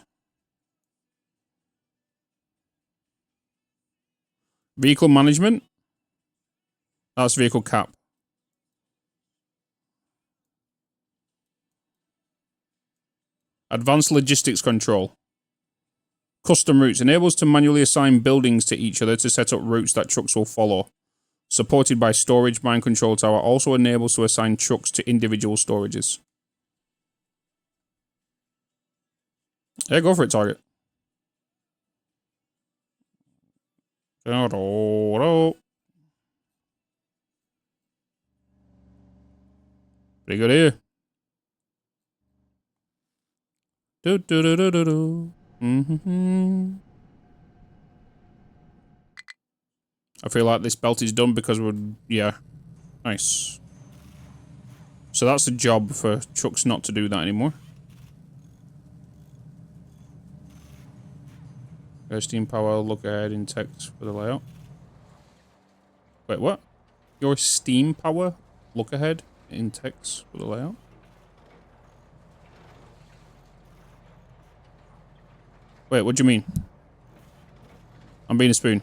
Vehicle management? That's vehicle cap. Advanced logistics control. Custom routes. Enables to manually assign buildings to each other to set up routes that trucks will follow. Supported by storage mind control tower. Also enables to assign trucks to individual storages. Yeah, go for it, target. Pretty good here. I feel like this belt is done because we're... Yeah. Nice. So that's a job for trucks not to do that anymore. Steam power, look ahead in text for the layout. Wait, what? Your steam power, look ahead in text for the layout? Wait, what do you mean? I'm being a spoon.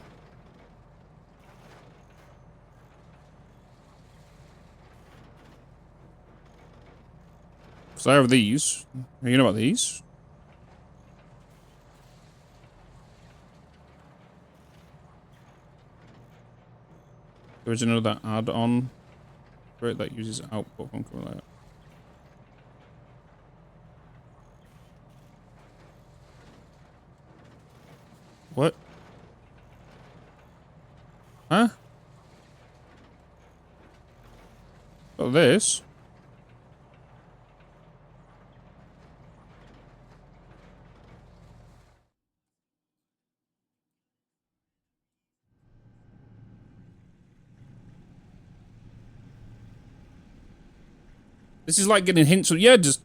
So I have these. You know about these? There's another add-on for it that uses output from layout. What? Huh? Oh, this? This is like getting hints of... Yeah, just...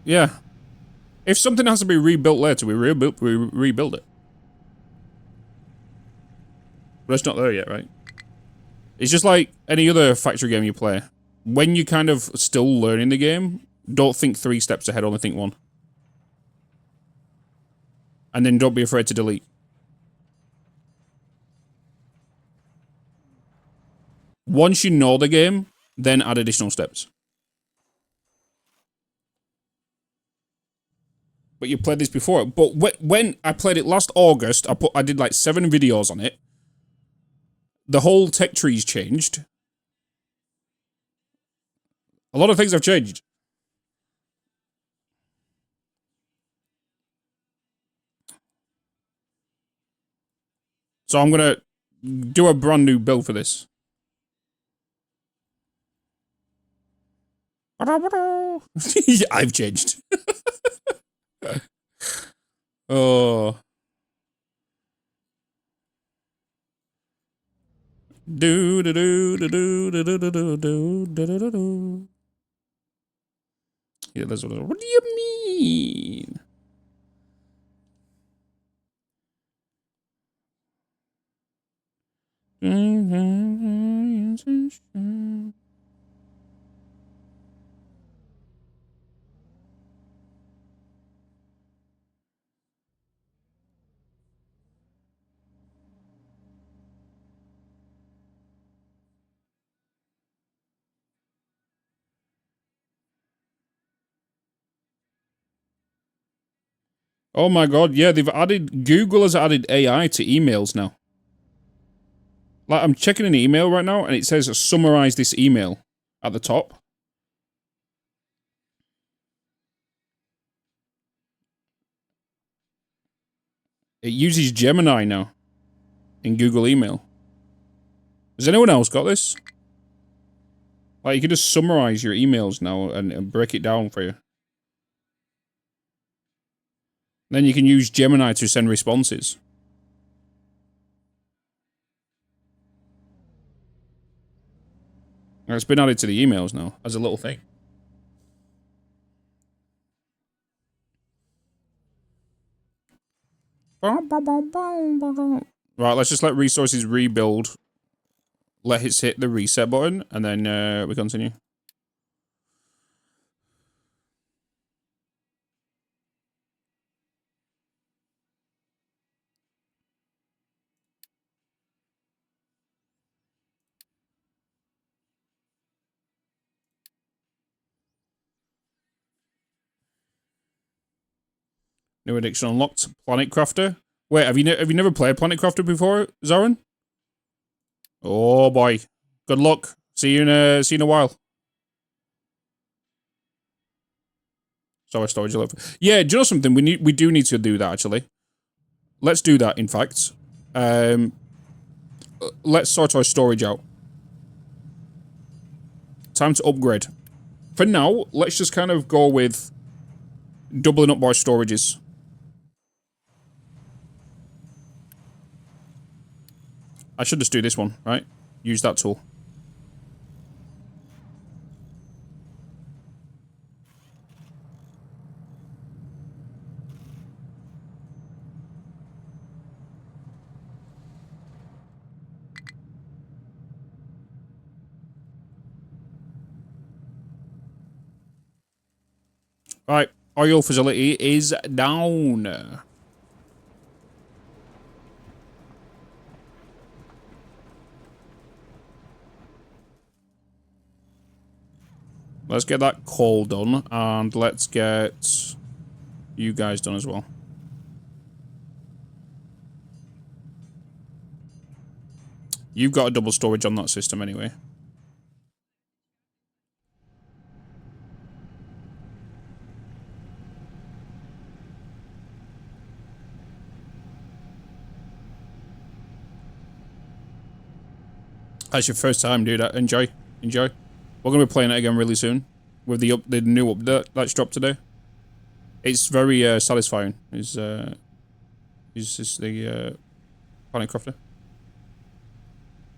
Yeah. If something has to be rebuilt later, we rebuild it. But it's not there yet, right? It's just like any other factory game you play. When you're kind of still learning the game, don't think 3 steps ahead, only think 1. And then don't be afraid to delete. Once you know the game, then add additional steps. But you played this before. But when I played it last August, I did like 7 videos on it. The whole tech tree's changed. A lot of things have changed. So I'm gonna do a brand new build for this. I've changed. Oh. Do do do do do do do do do do do do. Yeah, that's what do you mean? Oh my god, yeah, Google has added AI to emails now. Like, I'm checking an email right now, and it says summarize this email at the top. It uses Gemini now in Google Email. Has anyone else got this? Like, you can just summarize your emails now and break it down for you. Then you can use Gemini to send responses. And it's been added to the emails now as a little thing. Right, let's just let resources rebuild. Let it hit the reset button, and then we continue. New addiction unlocked. Planet Crafter. Wait, have you never played Planet Crafter before, Zoran? Oh boy, good luck. See you in a while. Sorry, storage 11. Yeah, do you know something? We do need to do that actually. Let's do that. In fact, let's sort our storage out. Time to upgrade. For now, let's just kind of go with doubling up our storages. I should just do this one, right? Use that tool. Right, oil facility is down. Let's get that coal done, and let's get you guys done as well. You've got a double storage on that system anyway. That's your first time, dude. Enjoy. Enjoy. We're going to be playing it again really soon. With the new update that's dropped today. It's very satisfying. Is the Planet Crafter.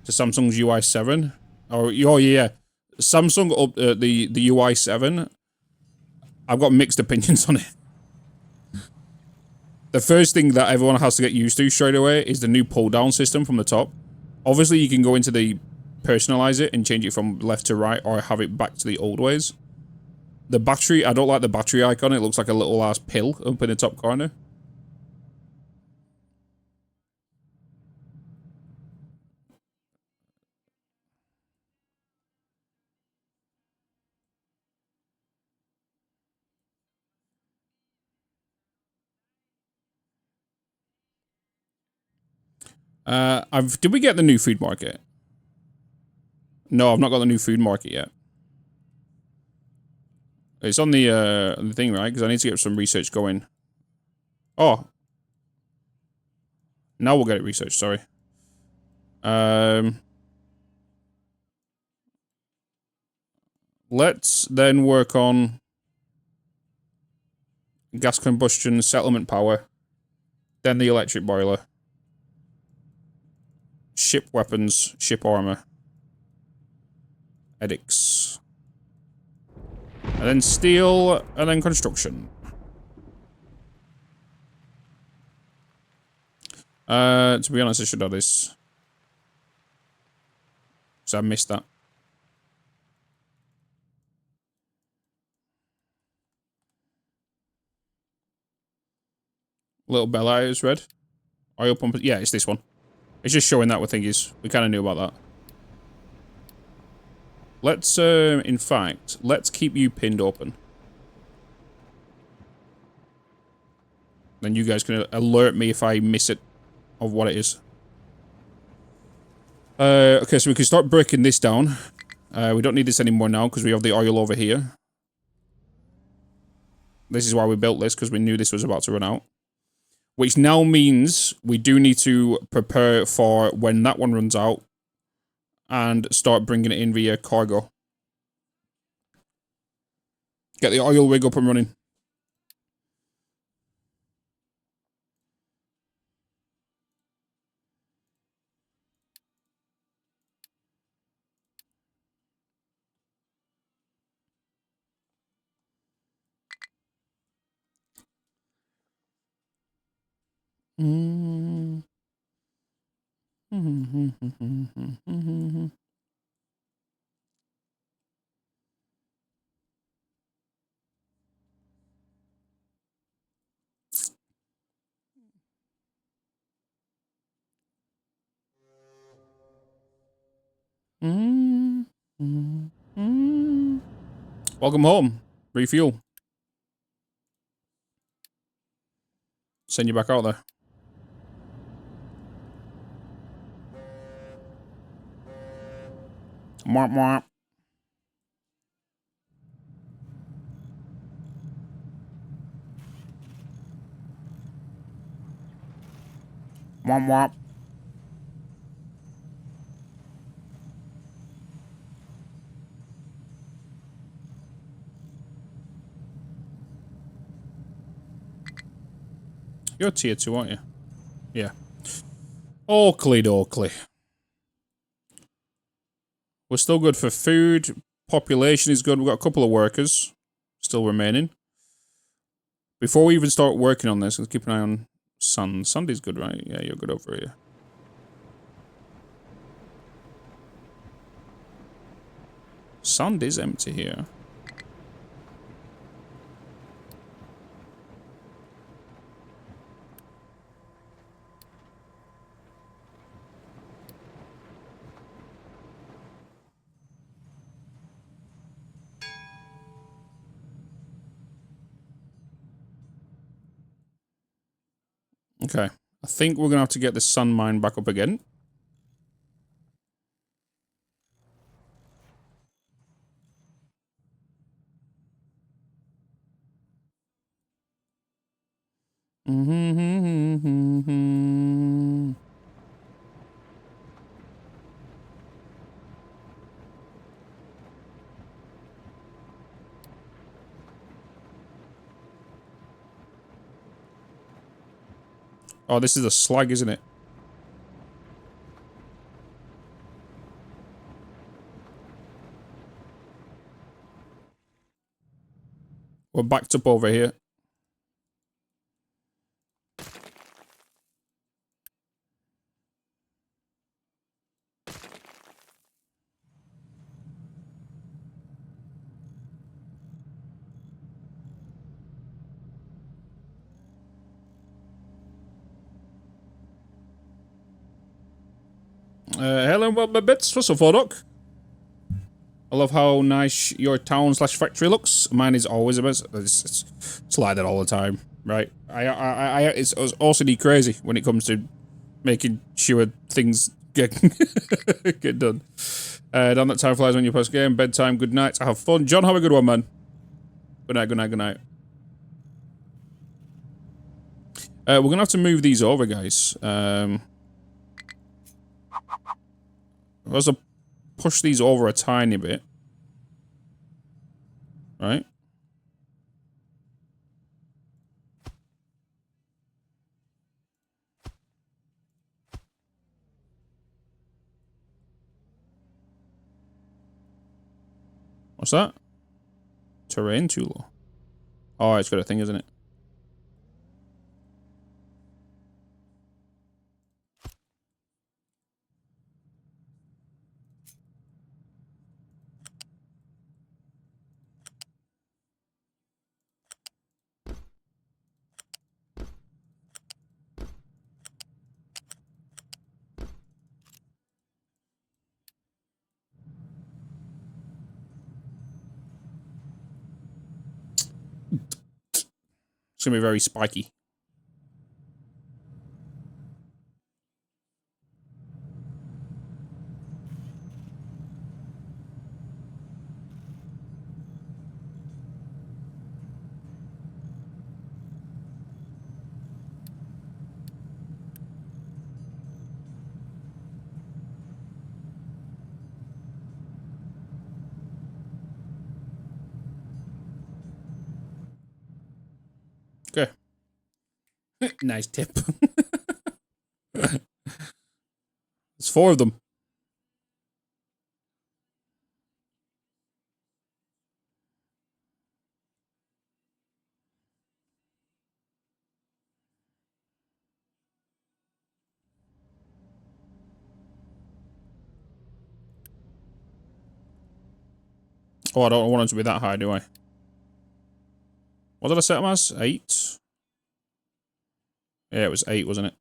To Samsung's UI 7. Oh yeah. Samsung up the UI 7. I've got mixed opinions on it. The first thing that everyone has to get used to straight away is the new pull down system from the top. Obviously, you can go into the personalize it and change it from left to right or have it back to the old ways. The battery, I don't like the battery icon. It looks like a little ass pill up in the top corner. Did we get the new food market? No, I've not got the new food market yet. It's on the thing, right? Because I need to get some research going. Oh. Now we'll get it researched, sorry. Let's then work on gas combustion, settlement power, then the electric boiler. Ship weapons, ship armor. Edicts. And then steel, and then construction. To be honest, I should have this. So I missed that. Little bell eyes red. Oil pump. Yeah, it's this one. It's just showing that what thing is. We kind of knew about that. Let's, in fact, let's keep you pinned open. Then you guys can alert me if I miss it of what it is. Okay, so we can start breaking this down. We don't need this anymore now because we have the oil over here. This is why we built this, because we knew this was about to run out. Which now means we do need to prepare for when that one runs out and start bringing it in via cargo. Get the oil rig up and running. Mm. Welcome home. Refuel. Send you back out there. Mwah, mwah. Mwah, mwah. You're tier 2, aren't you? Yeah. Oakley dokley. We're still good for food. Population is good. We've got a couple of workers still remaining. Before we even start working on this, let's keep an eye on Sun. Sunday's good, right? Yeah, you're good over here. Sunday's empty here. Okay. I think we're going to have to get the sun mine back up again. Oh, this is a slag, isn't it? We're backed up over here. Hello, Bitz. What's up, Doc? I love how nice your town/factory looks. Mine is always a mess. It's like that all the time, right? It's OCD crazy when it comes to making sure things get get done. Down that time flies when you post game. Bedtime. Good night. Have fun. John, have a good one, man. Good night. Good night. Good night. We're gonna have to move these over, guys. Let's push these over a tiny bit. Right? What's that? Terrain tool. Oh, it's got a thing, isn't it? It's gonna be very spiky. Okay. Nice tip. There's 4 of them. Oh, I don't want it to be that high, do I? What did I set them as? 8? Yeah, it was 8, wasn't it?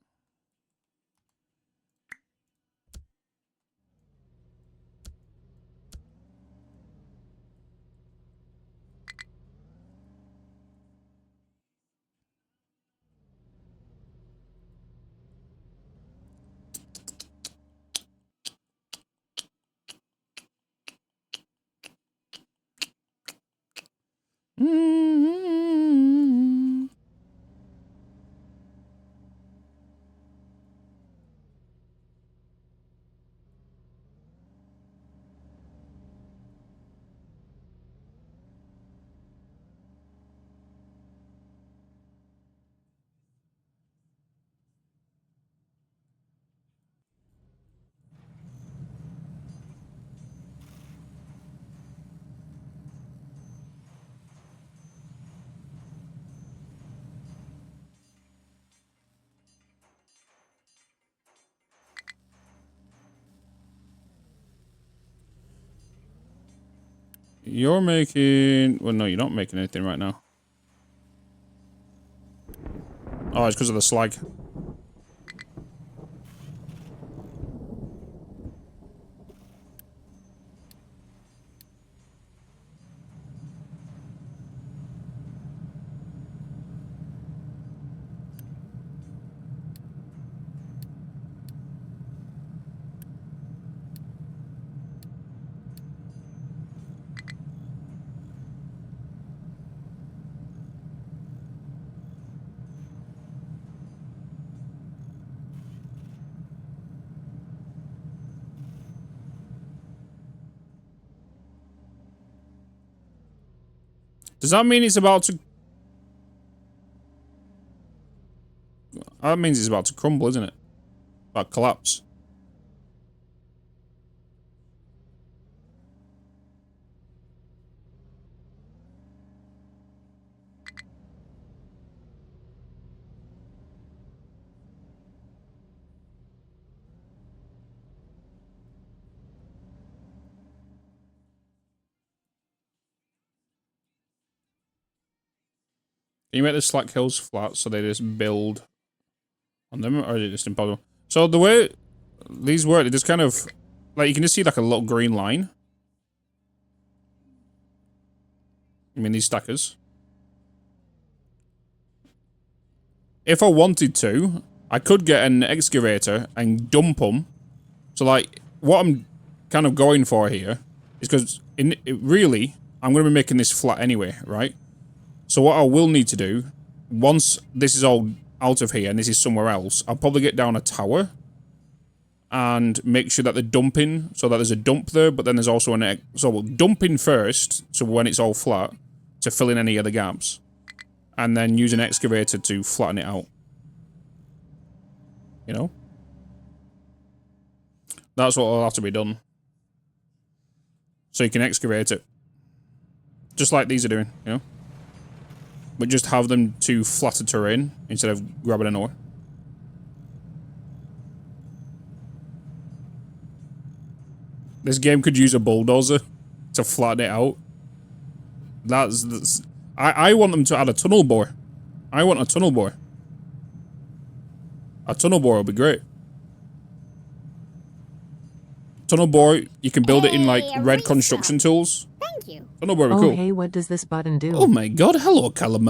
You're making... Well, no, you're not making anything right now. Oh, it's because of the slag. Does that mean it's about to... That means it's about to crumble, isn't it? About collapse. Can you make the slack hills flat so they just build on them, or is it just impossible? So the way these work, it just kind of... Like, you can just see like a little green line. I mean, these stackers. If I wanted to, I could get an excavator and dump them. So, like, what I'm kind of going for here is because, really, I'm going to be making this flat anyway, right? So what I will need to do, once this is all out of here and this is somewhere else, I'll probably get down a tower and make sure that they're dumping, so that there's a dump there, but then there's also an... So we'll dump in first, so when it's all flat, to fill in any other gaps. And then use an excavator to flatten it out. You know? That's what will have to be done. So you can excavate it. Just like these are doing, you know? But just have them to flatter terrain instead of grabbing an ore. This game could use a bulldozer to flatten it out. That's I want them to add a tunnel bore. I want a tunnel bore. A tunnel bore would be great. Tunnel bore, you can build it in like red construction tools. Thank you. Tunnel bore would be cool. Hey, what does this button do? Oh my god, hello, Callum.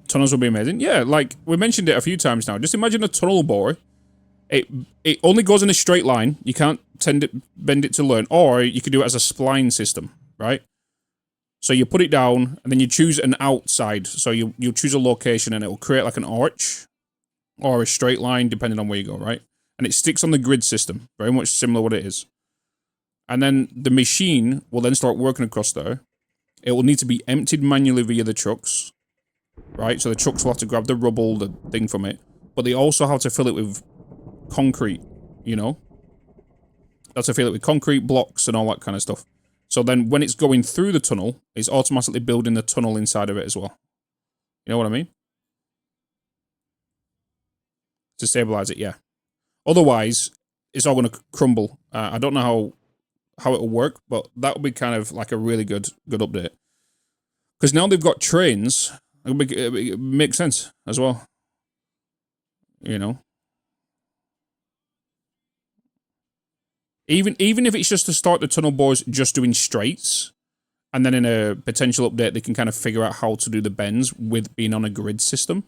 Tunnels would be amazing. Yeah, like, we mentioned it a few times now. Just imagine a tunnel bore. It only goes in a straight line. You can't bend it to learn. Or you could do it as a spline system, right? So you put it down, and then you choose an outside. So you'll choose a location, and it will create like an arch. Or a straight line, depending on where you go, right? And it sticks on the grid system. Very much similar what it is. And then the machine will then start working across there. It will need to be emptied manually via the trucks, right? So the trucks will have to grab the rubble, the thing from it, but they also have to fill it with concrete, you know? They have to fill it with concrete blocks and all that kind of stuff. So then when it's going through the tunnel, it's automatically building the tunnel inside of it as well. You know what I mean? To stabilize it, yeah. Otherwise, it's all going to crumble. I don't know how it'll work, but that would be kind of like a really good update. Because now they've got trains, it makes sense as well. You know? Even if it's just to start the tunnel bores just doing straights, and then in a potential update they can kind of figure out how to do the bends with being on a grid system.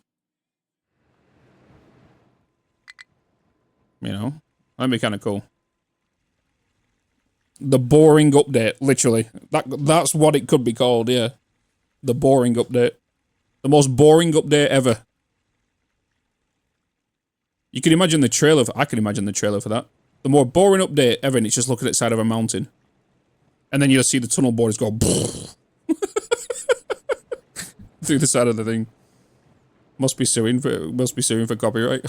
You know? That'd be kind of cool. The boring update, literally. That's what it could be called, yeah. The boring update. The most boring update ever. You can imagine the trailer, I can imagine the trailer for that. The more boring update ever, and it's just looking at the side of a mountain. And then you'll see the tunnel borders go through the side of the thing. Must be suing for copyright.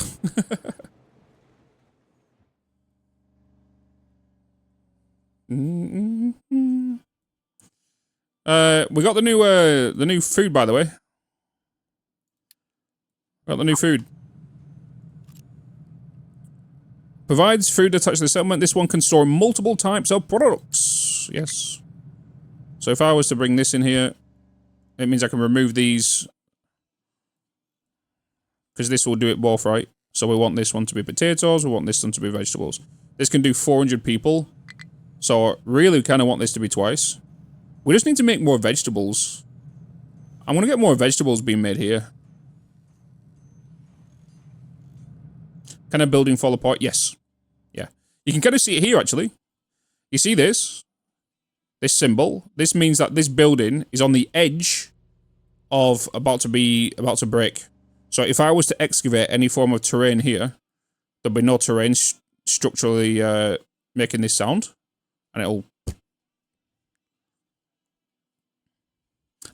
We got the new food, by the way. Got the new food. Provides food attached to the settlement. This one can store multiple types of products. Yes. So if I was to bring this in here, it means I can remove these. Because this will do it both, right? So we want this one to be potatoes, we want this one to be vegetables. This can do 400 people. So really kind of want this to be twice. We just need to make more vegetables. I'm going to get more vegetables being made here. Can a building fall apart? Yes. Yeah. You can kind of see it here, actually. You see this? This symbol. This means that this building is on the edge of about to break. So if I was to excavate any form of terrain here, there'll be no terrain structurally making this sound. And it'll...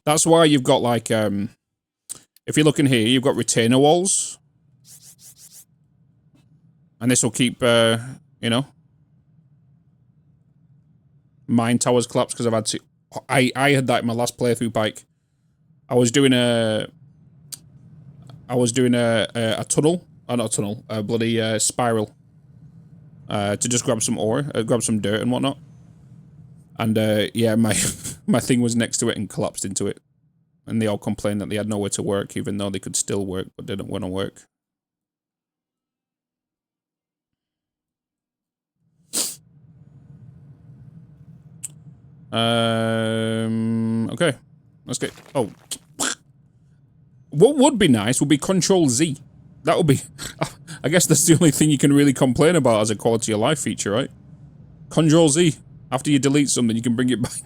That's why you've got, like, if you look in here, you've got retainer walls. And this will keep, you know, mine towers collapsed because I've had to... I had that in my last playthrough, Pike. I was doing a tunnel. Oh, not a tunnel. A bloody spiral. To just grab some ore, grab some dirt and whatnot. And, yeah, my thing was next to it and collapsed into it. And they all complained that they had nowhere to work, even though they could still work, but didn't want to work. Okay. Let's get... Oh. What would be nice would be Control Z. That would be... I guess that's the only thing you can really complain about as a quality of life feature, right? Control Z. After you delete something, you can bring it back.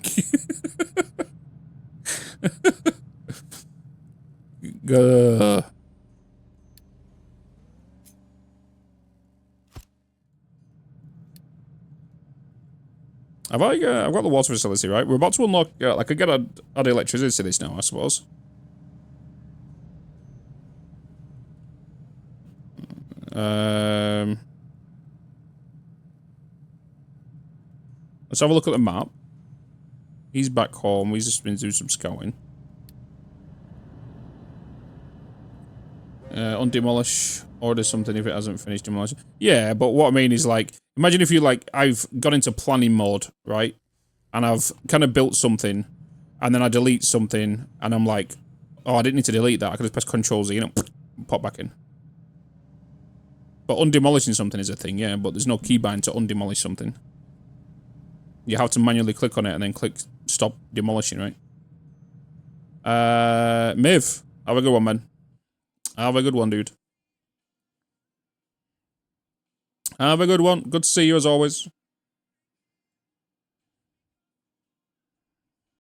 I've got the water facility, right? We're about to unlock... I could get add electricity to this now, I suppose. Let's have a look at the map. He's back home. He's just been doing some scouting. Undemolish. Order something if it hasn't finished demolishing. Yeah, but what I mean is, like, imagine if you, like, I've got into planning mode, right? And I've kind of built something, and then I delete something, and I'm like, oh, I didn't need to delete that. I could just press Control Z, you know, pop back in. But undemolishing something is a thing, yeah, but there's no keybind to undemolish something. You have to manually click on it and then click stop demolishing, right? Miv, have a good one, man. Have a good one, dude. Have a good one. Good to see you as always.